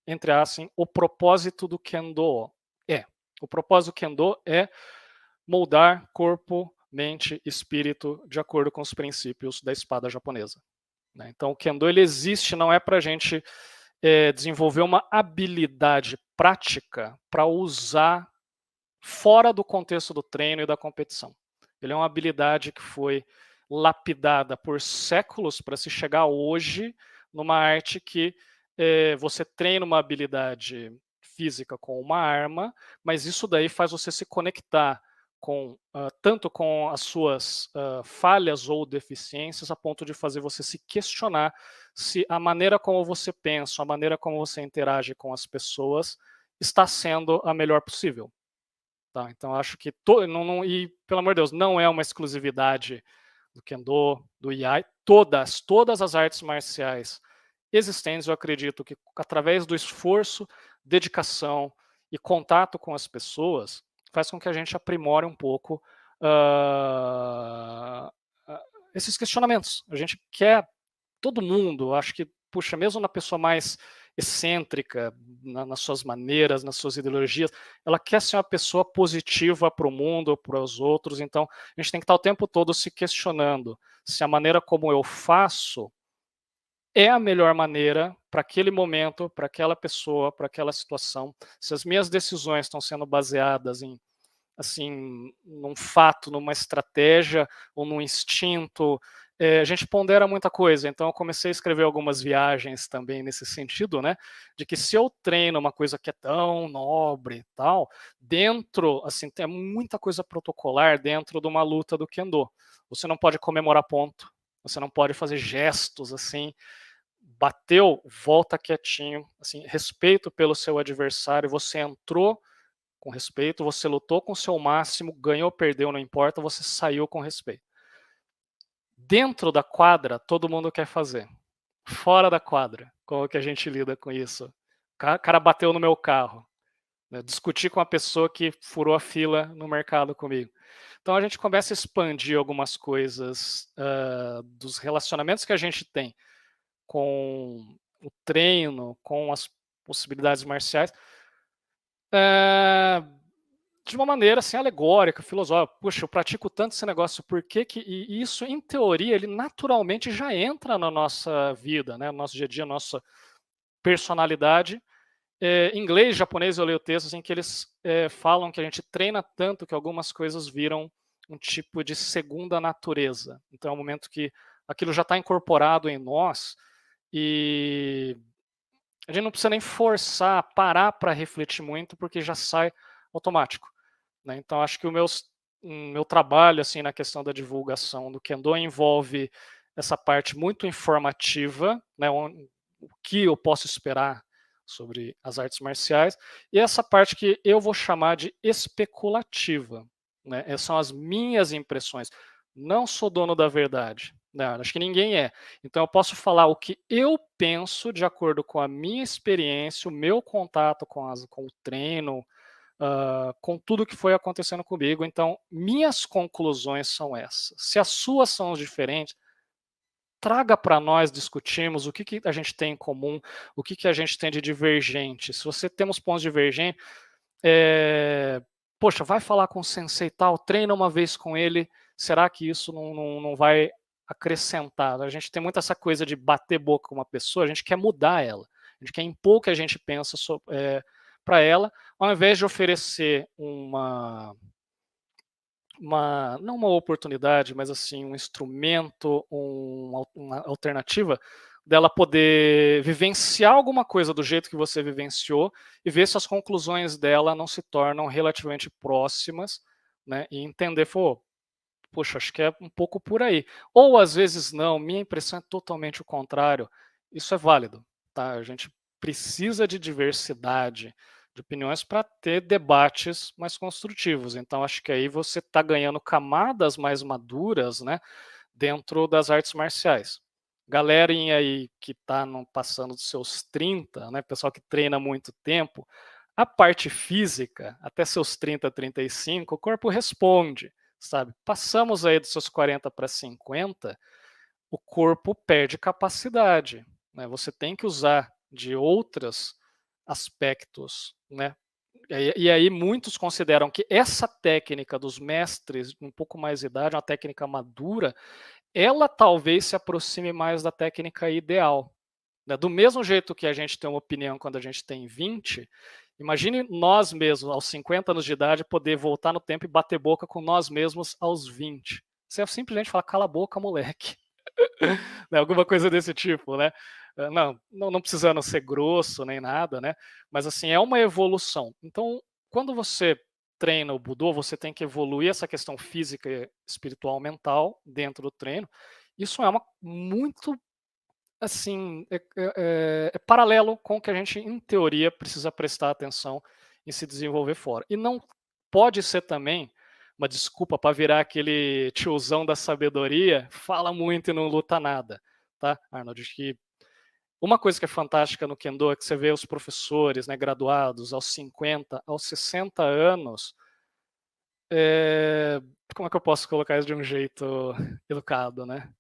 entre aspas, o propósito do Kendo é. O propósito do Kendo é moldar corpo, mente, espírito de acordo com os princípios da espada japonesa. Né? Então, o Kendo ele existe, não é para a gente desenvolver uma habilidade prática para usar fora do contexto do treino e da competição. Ele é uma habilidade que foi lapidada por séculos para se chegar hoje numa arte que você treina uma habilidade física com uma arma, mas isso daí faz você se conectar com tanto com as suas falhas ou deficiências a ponto de fazer você se questionar se a maneira como você pensa, a maneira como você interage com as pessoas está sendo a melhor possível. Tá? Então acho que e pelo amor de Deus, não é uma exclusividade do Kendo, do Iai, todas as artes marciais existentes, eu acredito que através do esforço, dedicação e contato com as pessoas, faz com que a gente aprimore um pouco esses questionamentos. A gente quer, todo mundo, acho que, puxa, mesmo na pessoa mais excêntrica, nas suas maneiras, nas suas ideologias, ela quer ser uma pessoa positiva para o mundo, para os outros, então a gente tem que estar o tempo todo se questionando se a maneira como eu faço é a melhor maneira para aquele momento, para aquela pessoa, para aquela situação, se as minhas decisões estão sendo baseadas em, assim, num fato, numa estratégia ou num instinto. A gente pondera muita coisa, então eu comecei a escrever algumas viagens também nesse sentido, né, de que se eu treino uma coisa que é tão nobre e tal, dentro, assim, tem muita coisa protocolar dentro de uma luta do Kendo. Você não pode comemorar ponto, você não pode fazer gestos, assim, bateu, volta quietinho, assim, respeito pelo seu adversário, você entrou com respeito, você lutou com o seu máximo, ganhou, perdeu, não importa, você saiu com respeito. Dentro da quadra, todo mundo quer fazer. Fora da quadra, como que a gente lida com isso? O cara bateu no meu carro. Né? Discutir com a pessoa que furou a fila no mercado comigo. Então a gente começa a expandir algumas coisas dos relacionamentos que a gente tem com o treino, com as possibilidades marciais, de uma maneira assim alegórica, filosófica. Puxa, eu pratico tanto esse negócio, por que que... E isso, em teoria, ele naturalmente já entra na nossa vida, né? No nosso dia a dia, nossa personalidade. Em inglês, japonês, eu leio textos em que eles falam que a gente treina tanto que algumas coisas viram um tipo de segunda natureza. Então é um momento que aquilo já está incorporado em nós e a gente não precisa nem forçar, parar para refletir muito, porque já sai automático. Né? Então acho que o meu trabalho assim na questão da divulgação do Kendo envolve essa parte muito informativa, né, o que eu posso esperar sobre as artes marciais, e essa parte que eu vou chamar de especulativa. Né? Essas são as minhas impressões. Não sou dono da verdade. Não, acho que ninguém é. Então eu posso falar o que eu penso de acordo com a minha experiência, o meu contato com o treino, com tudo que foi acontecendo comigo. Então, minhas conclusões são essas. Se as suas são diferentes, traga para nós discutirmos o que a gente tem em comum, o que a gente tem de divergente. Se você temos pontos divergentes, poxa, vai falar com o sensei tal, treina uma vez com ele, será que isso não vai acrescentar? A gente tem muito essa coisa de bater boca com uma pessoa, a gente quer mudar ela, a gente quer impor o que a gente pensa para ela, ao invés de oferecer não uma oportunidade, mas assim um instrumento, uma alternativa dela poder vivenciar alguma coisa do jeito que você vivenciou e ver se as conclusões dela não se tornam relativamente próximas, né? E entender, poxa, acho que é um pouco por aí. Ou às vezes não, minha impressão é totalmente o contrário. Isso é válido, tá? A gente precisa de diversidade de opiniões para ter debates mais construtivos. Então, acho que aí você está ganhando camadas mais maduras, né, dentro das artes marciais. Galerinha aí que está passando dos seus 30, né, pessoal que treina há muito tempo, a parte física, até seus 30, 35, o corpo responde, sabe? Passamos aí dos seus 40 para 50, o corpo perde capacidade. Né? Você tem que usar de outras aspectos, né? E aí muitos consideram que essa técnica dos mestres um pouco mais de idade, uma técnica madura, ela talvez se aproxime mais da técnica ideal. Né? Do mesmo jeito que a gente tem uma opinião quando a gente tem 20, imagine nós mesmos, aos 50 anos de idade, poder voltar no tempo e bater boca com nós mesmos aos 20. Você simplesmente fala, cala a boca, moleque. Né? Alguma coisa desse tipo, né? Não precisando ser grosso nem nada, né? Mas assim, é uma evolução. Então, quando você treina o Budô, você tem que evoluir essa questão física, espiritual, mental dentro do treino. Isso é muito assim, é paralelo com o que a gente, em teoria, precisa prestar atenção em se desenvolver fora. E não pode ser também uma desculpa para virar aquele tiozão da sabedoria, fala muito e não luta nada, tá, Arnold? Que uma coisa que é fantástica no Kendo é que você vê os professores, né, graduados aos 50, aos 60 anos, como é que eu posso colocar isso de um jeito educado, né?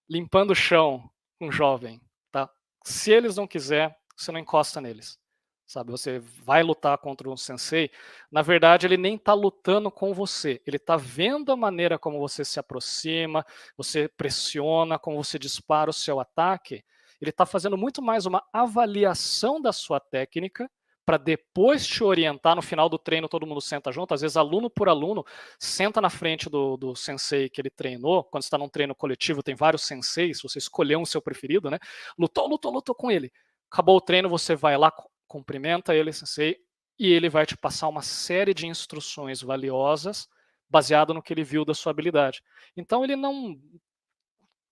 Limpando o chão com um jovem, tá? Se eles não quiser, você não encosta neles, sabe? Você vai lutar contra um sensei, na verdade ele nem tá lutando com você, ele tá vendo a maneira como você se aproxima, você pressiona, como você dispara o seu ataque, ele tá fazendo muito mais uma avaliação da sua técnica para depois te orientar. No final do treino todo mundo senta junto, às vezes aluno por aluno senta na frente do sensei que ele treinou. Quando você está num treino coletivo, tem vários senseis, você escolheu um seu preferido, né? Lutou com ele. Acabou o treino, você vai lá, cumprimenta ele, sensei, e ele vai te passar uma série de instruções valiosas baseado no que ele viu da sua habilidade. Então ele não...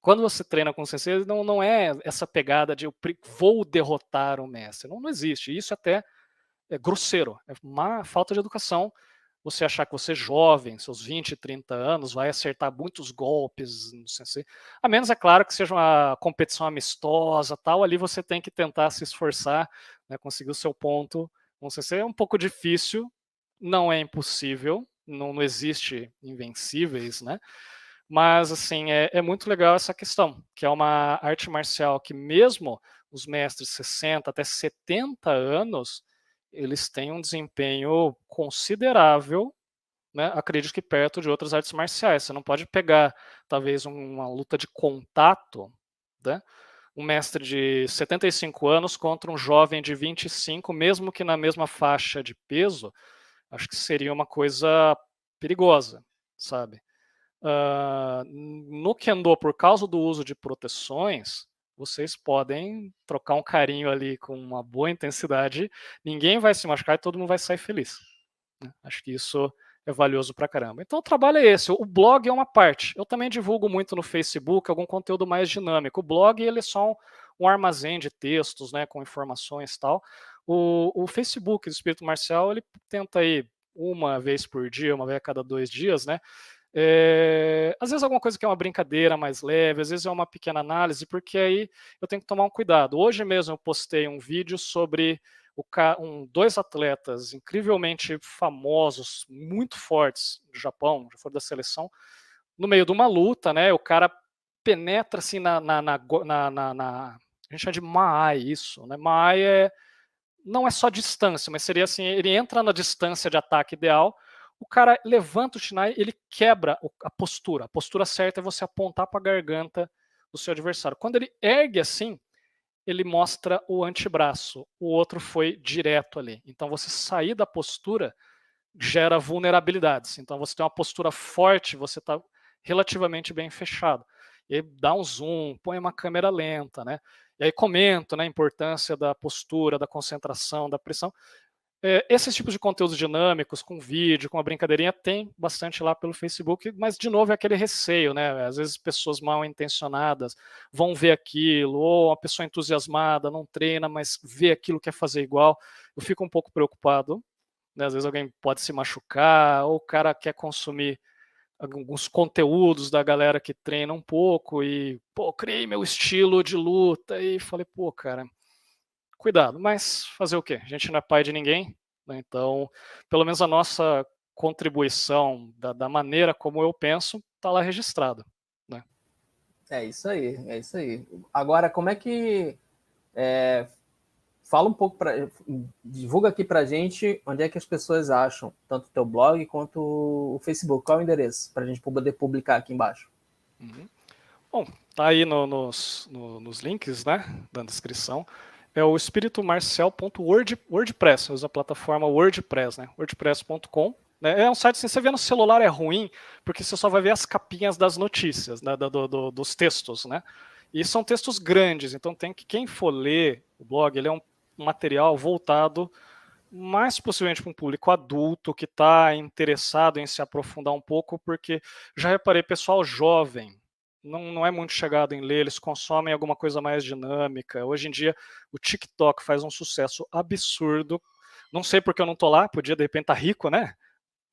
Quando você treina com o sensei, não é essa pegada de eu vou derrotar o mestre. Não existe. Isso até é grosseiro, é uma falta de educação. Você achar que você é jovem, seus 20, 30 anos, vai acertar muitos golpes no sensei. A menos, é claro, que seja uma competição amistosa, tal, ali você tem que tentar se esforçar, né, conseguir o seu ponto. Com o sensei é um pouco difícil, não é impossível, não existe invencíveis, né? Mas, assim, é muito legal essa questão, que é uma arte marcial que mesmo os mestres 60 até 70 anos, eles têm um desempenho considerável, né? Acredito que perto de outras artes marciais. Você não pode pegar, talvez, uma luta de contato, né? Um mestre de 75 anos contra um jovem de 25, mesmo que na mesma faixa de peso, acho que seria uma coisa perigosa, sabe? No Kendo, por causa do uso de proteções, vocês podem trocar um carinho ali com uma boa intensidade, ninguém vai se machucar e todo mundo vai sair feliz. Né? Acho que isso é valioso pra caramba. Então o trabalho é esse, o blog é uma parte. Eu também divulgo muito no Facebook algum conteúdo mais dinâmico. O blog ele é só um armazém de textos, né, com informações e tal. O Facebook do Espírito Marcial, ele tenta aí uma vez por dia, uma vez a cada 2 dias, né, às vezes alguma coisa que é uma brincadeira mais leve, às vezes é uma pequena análise, porque aí eu tenho que tomar um cuidado. Hoje mesmo eu postei um vídeo sobre 2 atletas incrivelmente famosos, muito fortes do Japão, já foram da seleção, no meio de uma luta, né? O cara penetra assim a gente chama de Maai isso, né? Maai não é só distância, mas seria assim, ele entra na distância de ataque ideal, o cara levanta o Shinai, ele quebra a postura. A postura certa é você apontar para a garganta do seu adversário. Quando ele ergue assim, ele mostra o antebraço. O outro foi direto ali. Então você sair da postura gera vulnerabilidades. Então você tem uma postura forte, você está relativamente bem fechado. E aí dá um zoom, põe uma câmera lenta, né? E aí comento, né, a importância da postura, da concentração, da pressão. Esses tipos de conteúdos dinâmicos, com vídeo, com uma brincadeirinha, tem bastante lá pelo Facebook, mas, de novo, é aquele receio, né? Às vezes pessoas mal intencionadas vão ver aquilo, ou uma pessoa entusiasmada, não treina, mas vê aquilo, quer fazer igual. Eu fico um pouco preocupado, né? Às vezes alguém pode se machucar, ou o cara quer consumir alguns conteúdos da galera que treina um pouco e, pô, criei meu estilo de luta e falei, pô, cara, cuidado, mas fazer o quê? A gente não é pai de ninguém, né? Então, pelo menos a nossa contribuição da maneira como eu penso está lá registrado. Né? É isso aí, é isso aí. Agora, como é que fala um pouco, divulga aqui pra gente onde é que as pessoas acham, tanto o teu blog quanto o Facebook. Qual é o endereço para a gente poder publicar aqui embaixo? Bom, tá aí nos links, né, da descrição. É o espiritomarcial.wordpress, usa a plataforma WordPress, né, wordpress.com. Né, é um site, assim, você vê no celular é ruim, porque você só vai ver as capinhas das notícias, né, dos textos, né? E são textos grandes, então quem for ler o blog, ele é um material voltado mais possivelmente para um público adulto que está interessado em se aprofundar um pouco, porque já reparei, pessoal jovem não é muito chegado em ler, eles consomem alguma coisa mais dinâmica. Hoje em dia o TikTok faz um sucesso absurdo, não sei porque eu não estou lá, podia de repente estar rico, né?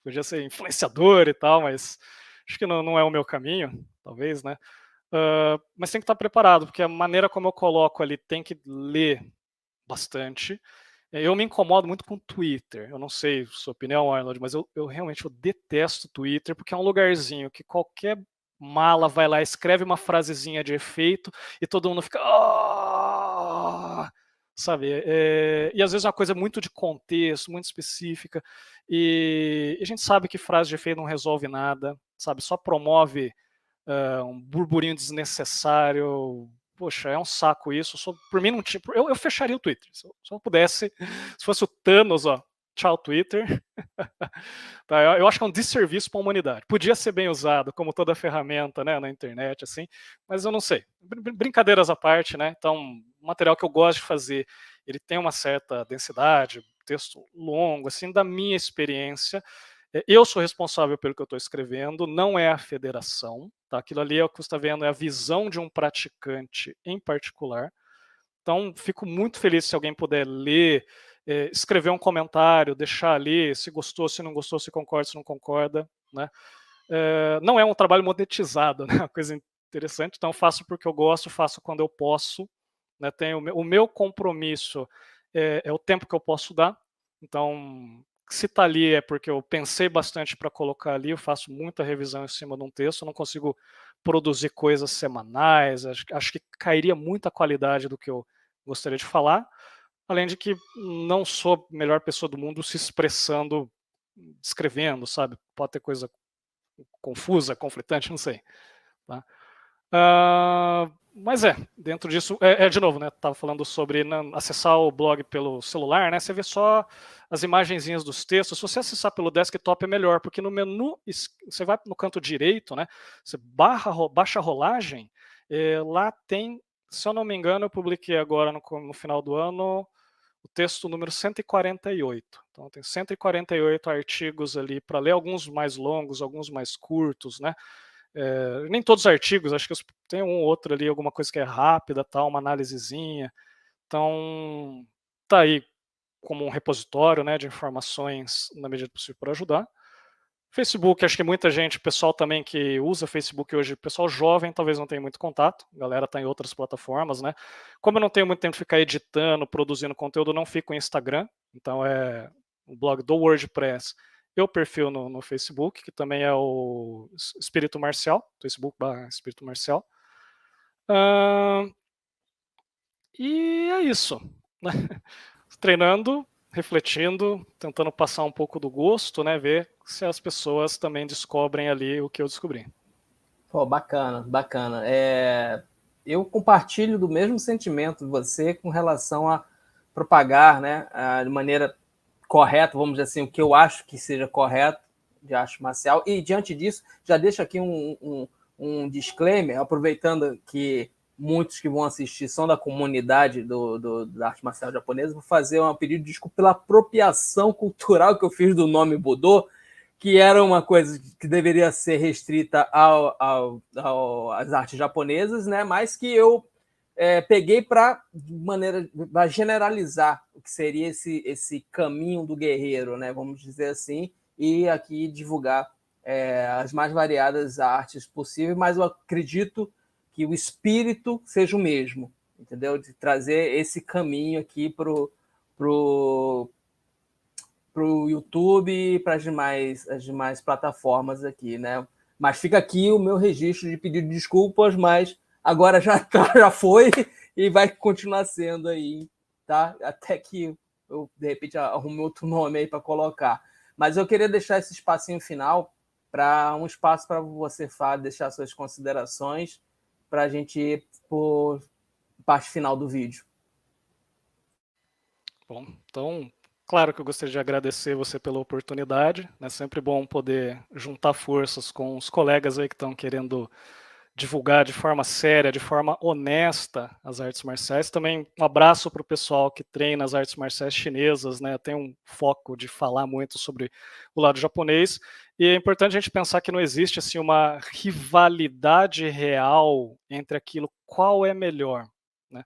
Podia ser influenciador e tal, mas acho que não é o meu caminho, talvez, né? Mas tem que estar preparado, porque a maneira como eu coloco ali tem que ler bastante. Eu me incomodo muito com o Twitter. Eu não sei sua opinião, Arnold, mas eu realmente detesto o Twitter, porque é um lugarzinho que qualquer mala vai lá, escreve uma frasezinha de efeito e todo mundo fica... sabe? E às vezes é uma coisa muito de contexto, muito específica, e a gente sabe que frase de efeito não resolve nada, sabe? Só promove um burburinho desnecessário. Poxa, é um saco isso. Por mim, não tinha. Eu fecharia o Twitter. Se eu pudesse, se fosse o Thanos, ó, tchau, Twitter. Tá, eu acho que é um desserviço para a humanidade. Podia ser bem usado, como toda ferramenta, né, na internet, assim, mas eu não sei. Brincadeiras à parte, né? Então, o material que eu gosto de fazer, ele tem uma certa densidade, texto longo, assim, da minha experiência. Eu sou responsável pelo que eu estou escrevendo, não é a federação. Tá? Aquilo ali, o que você está vendo, é a visão de um praticante em particular. Então, fico muito feliz se alguém puder ler, escrever um comentário, deixar ali se gostou, se não gostou, se concorda, se não concorda. Né? Não é um trabalho monetizado, né? Uma coisa interessante. Então, faço porque eu gosto, faço quando eu posso. Né? O meu compromisso é o tempo que eu posso dar. Então, se está ali é porque eu pensei bastante para colocar ali, eu faço muita revisão em cima de um texto, eu não consigo produzir coisas semanais, acho que cairia muita qualidade do que eu gostaria de falar, além de que não sou a melhor pessoa do mundo se expressando, escrevendo, sabe? Pode ter coisa confusa, conflitante, não sei. Tá? Mas dentro disso, de novo, né? Estava falando sobre acessar o blog pelo celular, né? Você vê só as imagenzinhas dos textos. Se você acessar pelo desktop é melhor, porque no menu, você vai no canto direito, né? Você baixa a rolagem, lá tem, se eu não me engano, eu publiquei agora no final do ano o texto número 148. Então tem 148 artigos ali para ler, alguns mais longos, alguns mais curtos, né? Nem todos os artigos, acho que tem um ou outro ali, alguma coisa que é rápida, tal, uma análisezinha. Então, tá aí como um repositório, né, de informações na medida do possível para ajudar. Facebook, acho que muita gente, pessoal também que usa Facebook hoje, pessoal jovem, talvez não tenha muito contato, a galera está em outras plataformas, né? Como eu não tenho muito tempo de ficar editando, produzindo conteúdo, não fico em Instagram, então é o blog do WordPress, eu perfil no Facebook, que também é o Espírito Marcial, Facebook/Espírito Marcial. E é isso, né? Treinando, refletindo, tentando passar um pouco do gosto, né? Ver se as pessoas também descobrem ali o que eu descobri. Pô, bacana, bacana. Eu compartilho do mesmo sentimento de você com relação a propagar, né, de maneira correta, vamos dizer assim, o que eu acho que seja correto de arte marcial. E diante disso, já deixo aqui um disclaimer, aproveitando que muitos que vão assistir são da comunidade da arte marcial japonesa, vou fazer um pedido de desculpa pela apropriação cultural que eu fiz do nome Budô, que era uma coisa que deveria ser restrita às artes japonesas, né? Mas que eu peguei para generalizar o que seria esse caminho do guerreiro, né? Vamos dizer assim, e aqui divulgar as mais variadas artes possíveis, mas eu acredito que o espírito seja o mesmo, entendeu? De trazer esse caminho aqui para o YouTube e para as demais plataformas aqui, né? Mas fica aqui o meu registro de pedido de desculpas, mas agora já foi e vai continuar sendo aí tá? Até que eu, de repente, arrume outro nome aí para colocar. Mas eu queria deixar esse espacinho final para um espaço para você, Fábio, deixar suas considerações para a gente ir por parte final do vídeo. Bom, então, claro que eu gostaria de agradecer você pela oportunidade. É sempre bom poder juntar forças com os colegas aí que estão querendo divulgar de forma séria, de forma honesta as artes marciais. Também um abraço para o pessoal que treina as artes marciais chinesas, né? Tem um foco de falar muito sobre o lado japonês. E é importante a gente pensar que não existe assim uma rivalidade real entre aquilo qual é melhor, né?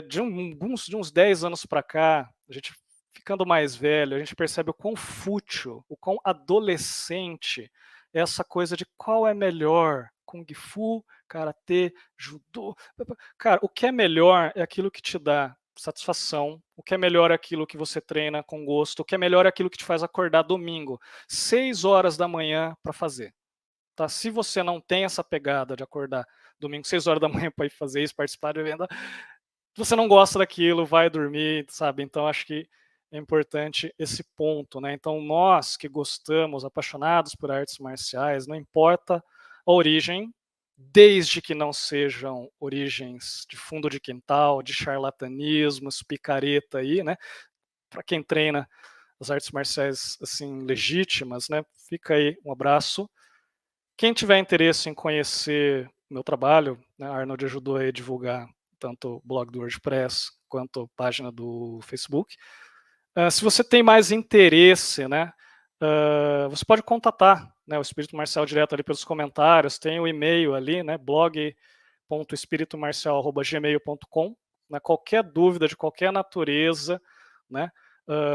De uns 10 anos para cá, a gente ficando mais velho, a gente percebe o quão fútil, o quão adolescente é essa coisa de qual é melhor, Kung Fu, Karatê, Judô. Cara, o que é melhor é aquilo que te dá satisfação, o que é melhor é aquilo que você treina com gosto, o que é melhor é aquilo que te faz acordar domingo, 6 horas da manhã para fazer. Tá? Se você não tem essa pegada de acordar domingo, 6 horas da manhã para ir fazer isso, participar de evento, você não gosta daquilo, vai dormir, sabe? Então, acho que é importante esse ponto, né? Então, nós que gostamos, apaixonados por artes marciais, não importa a origem, desde que não sejam origens de fundo de quintal, de charlatanismos, picareta aí, né? Para quem treina as artes marciais, assim, legítimas, né? Fica aí um abraço. Quem tiver interesse em conhecer meu trabalho, né? A Arnold ajudou a divulgar tanto o blog do WordPress quanto a página do Facebook. Se você tem mais interesse, né, você pode contatar, né, o Espírito Marcial direto ali pelos comentários, tem o e-mail ali, né, blog.espiritomarcial@gmail.com, né, qualquer dúvida de qualquer natureza, né,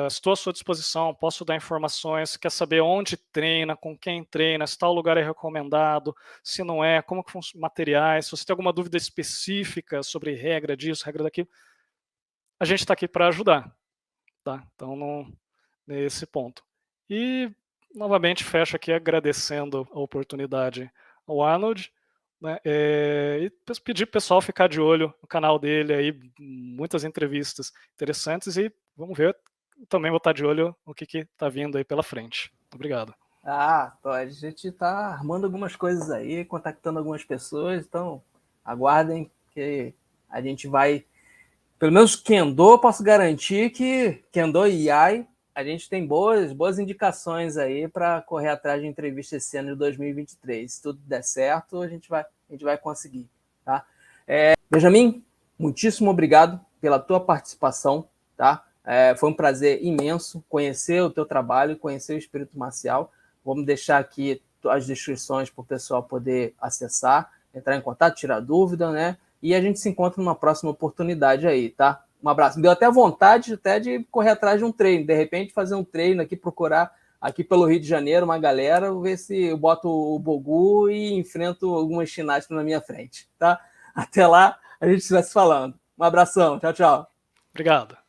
estou à sua disposição, posso dar informações, quer saber onde treina, com quem treina, se tal lugar é recomendado, se não é, como que funcionam materiais, se você tem alguma dúvida específica sobre regra disso, regra daquilo, a gente está aqui para ajudar, tá? Então, nesse ponto. E, novamente, fecho aqui agradecendo a oportunidade ao Arnold, né, e pedir para o pessoal ficar de olho no canal dele, aí, muitas entrevistas interessantes, e vamos ver, também vou estar de olho no que está vindo aí pela frente. Obrigado. A gente está armando algumas coisas aí, contactando algumas pessoas, então aguardem que a gente vai, pelo menos Kendo, posso garantir que Kendo e Iai, a gente tem boas indicações aí para correr atrás de entrevista esse ano de 2023. Se tudo der certo, a gente vai conseguir. Tá? Benjamin, muitíssimo obrigado pela tua participação. Tá? Foi um prazer imenso conhecer o teu trabalho, conhecer o Espírito Marcial. Vamos deixar aqui as descrições para o pessoal poder acessar, entrar em contato, tirar dúvida, né? E a gente se encontra numa próxima oportunidade aí, tá? Um abraço. Me deu até vontade de correr atrás de um treino. De repente, fazer um treino aqui, procurar aqui pelo Rio de Janeiro uma galera, ver se eu boto o Bogu e enfrento algumas ginásticas na minha frente, tá? Até lá, a gente vai se falando. Um abração. Tchau, tchau. Obrigado.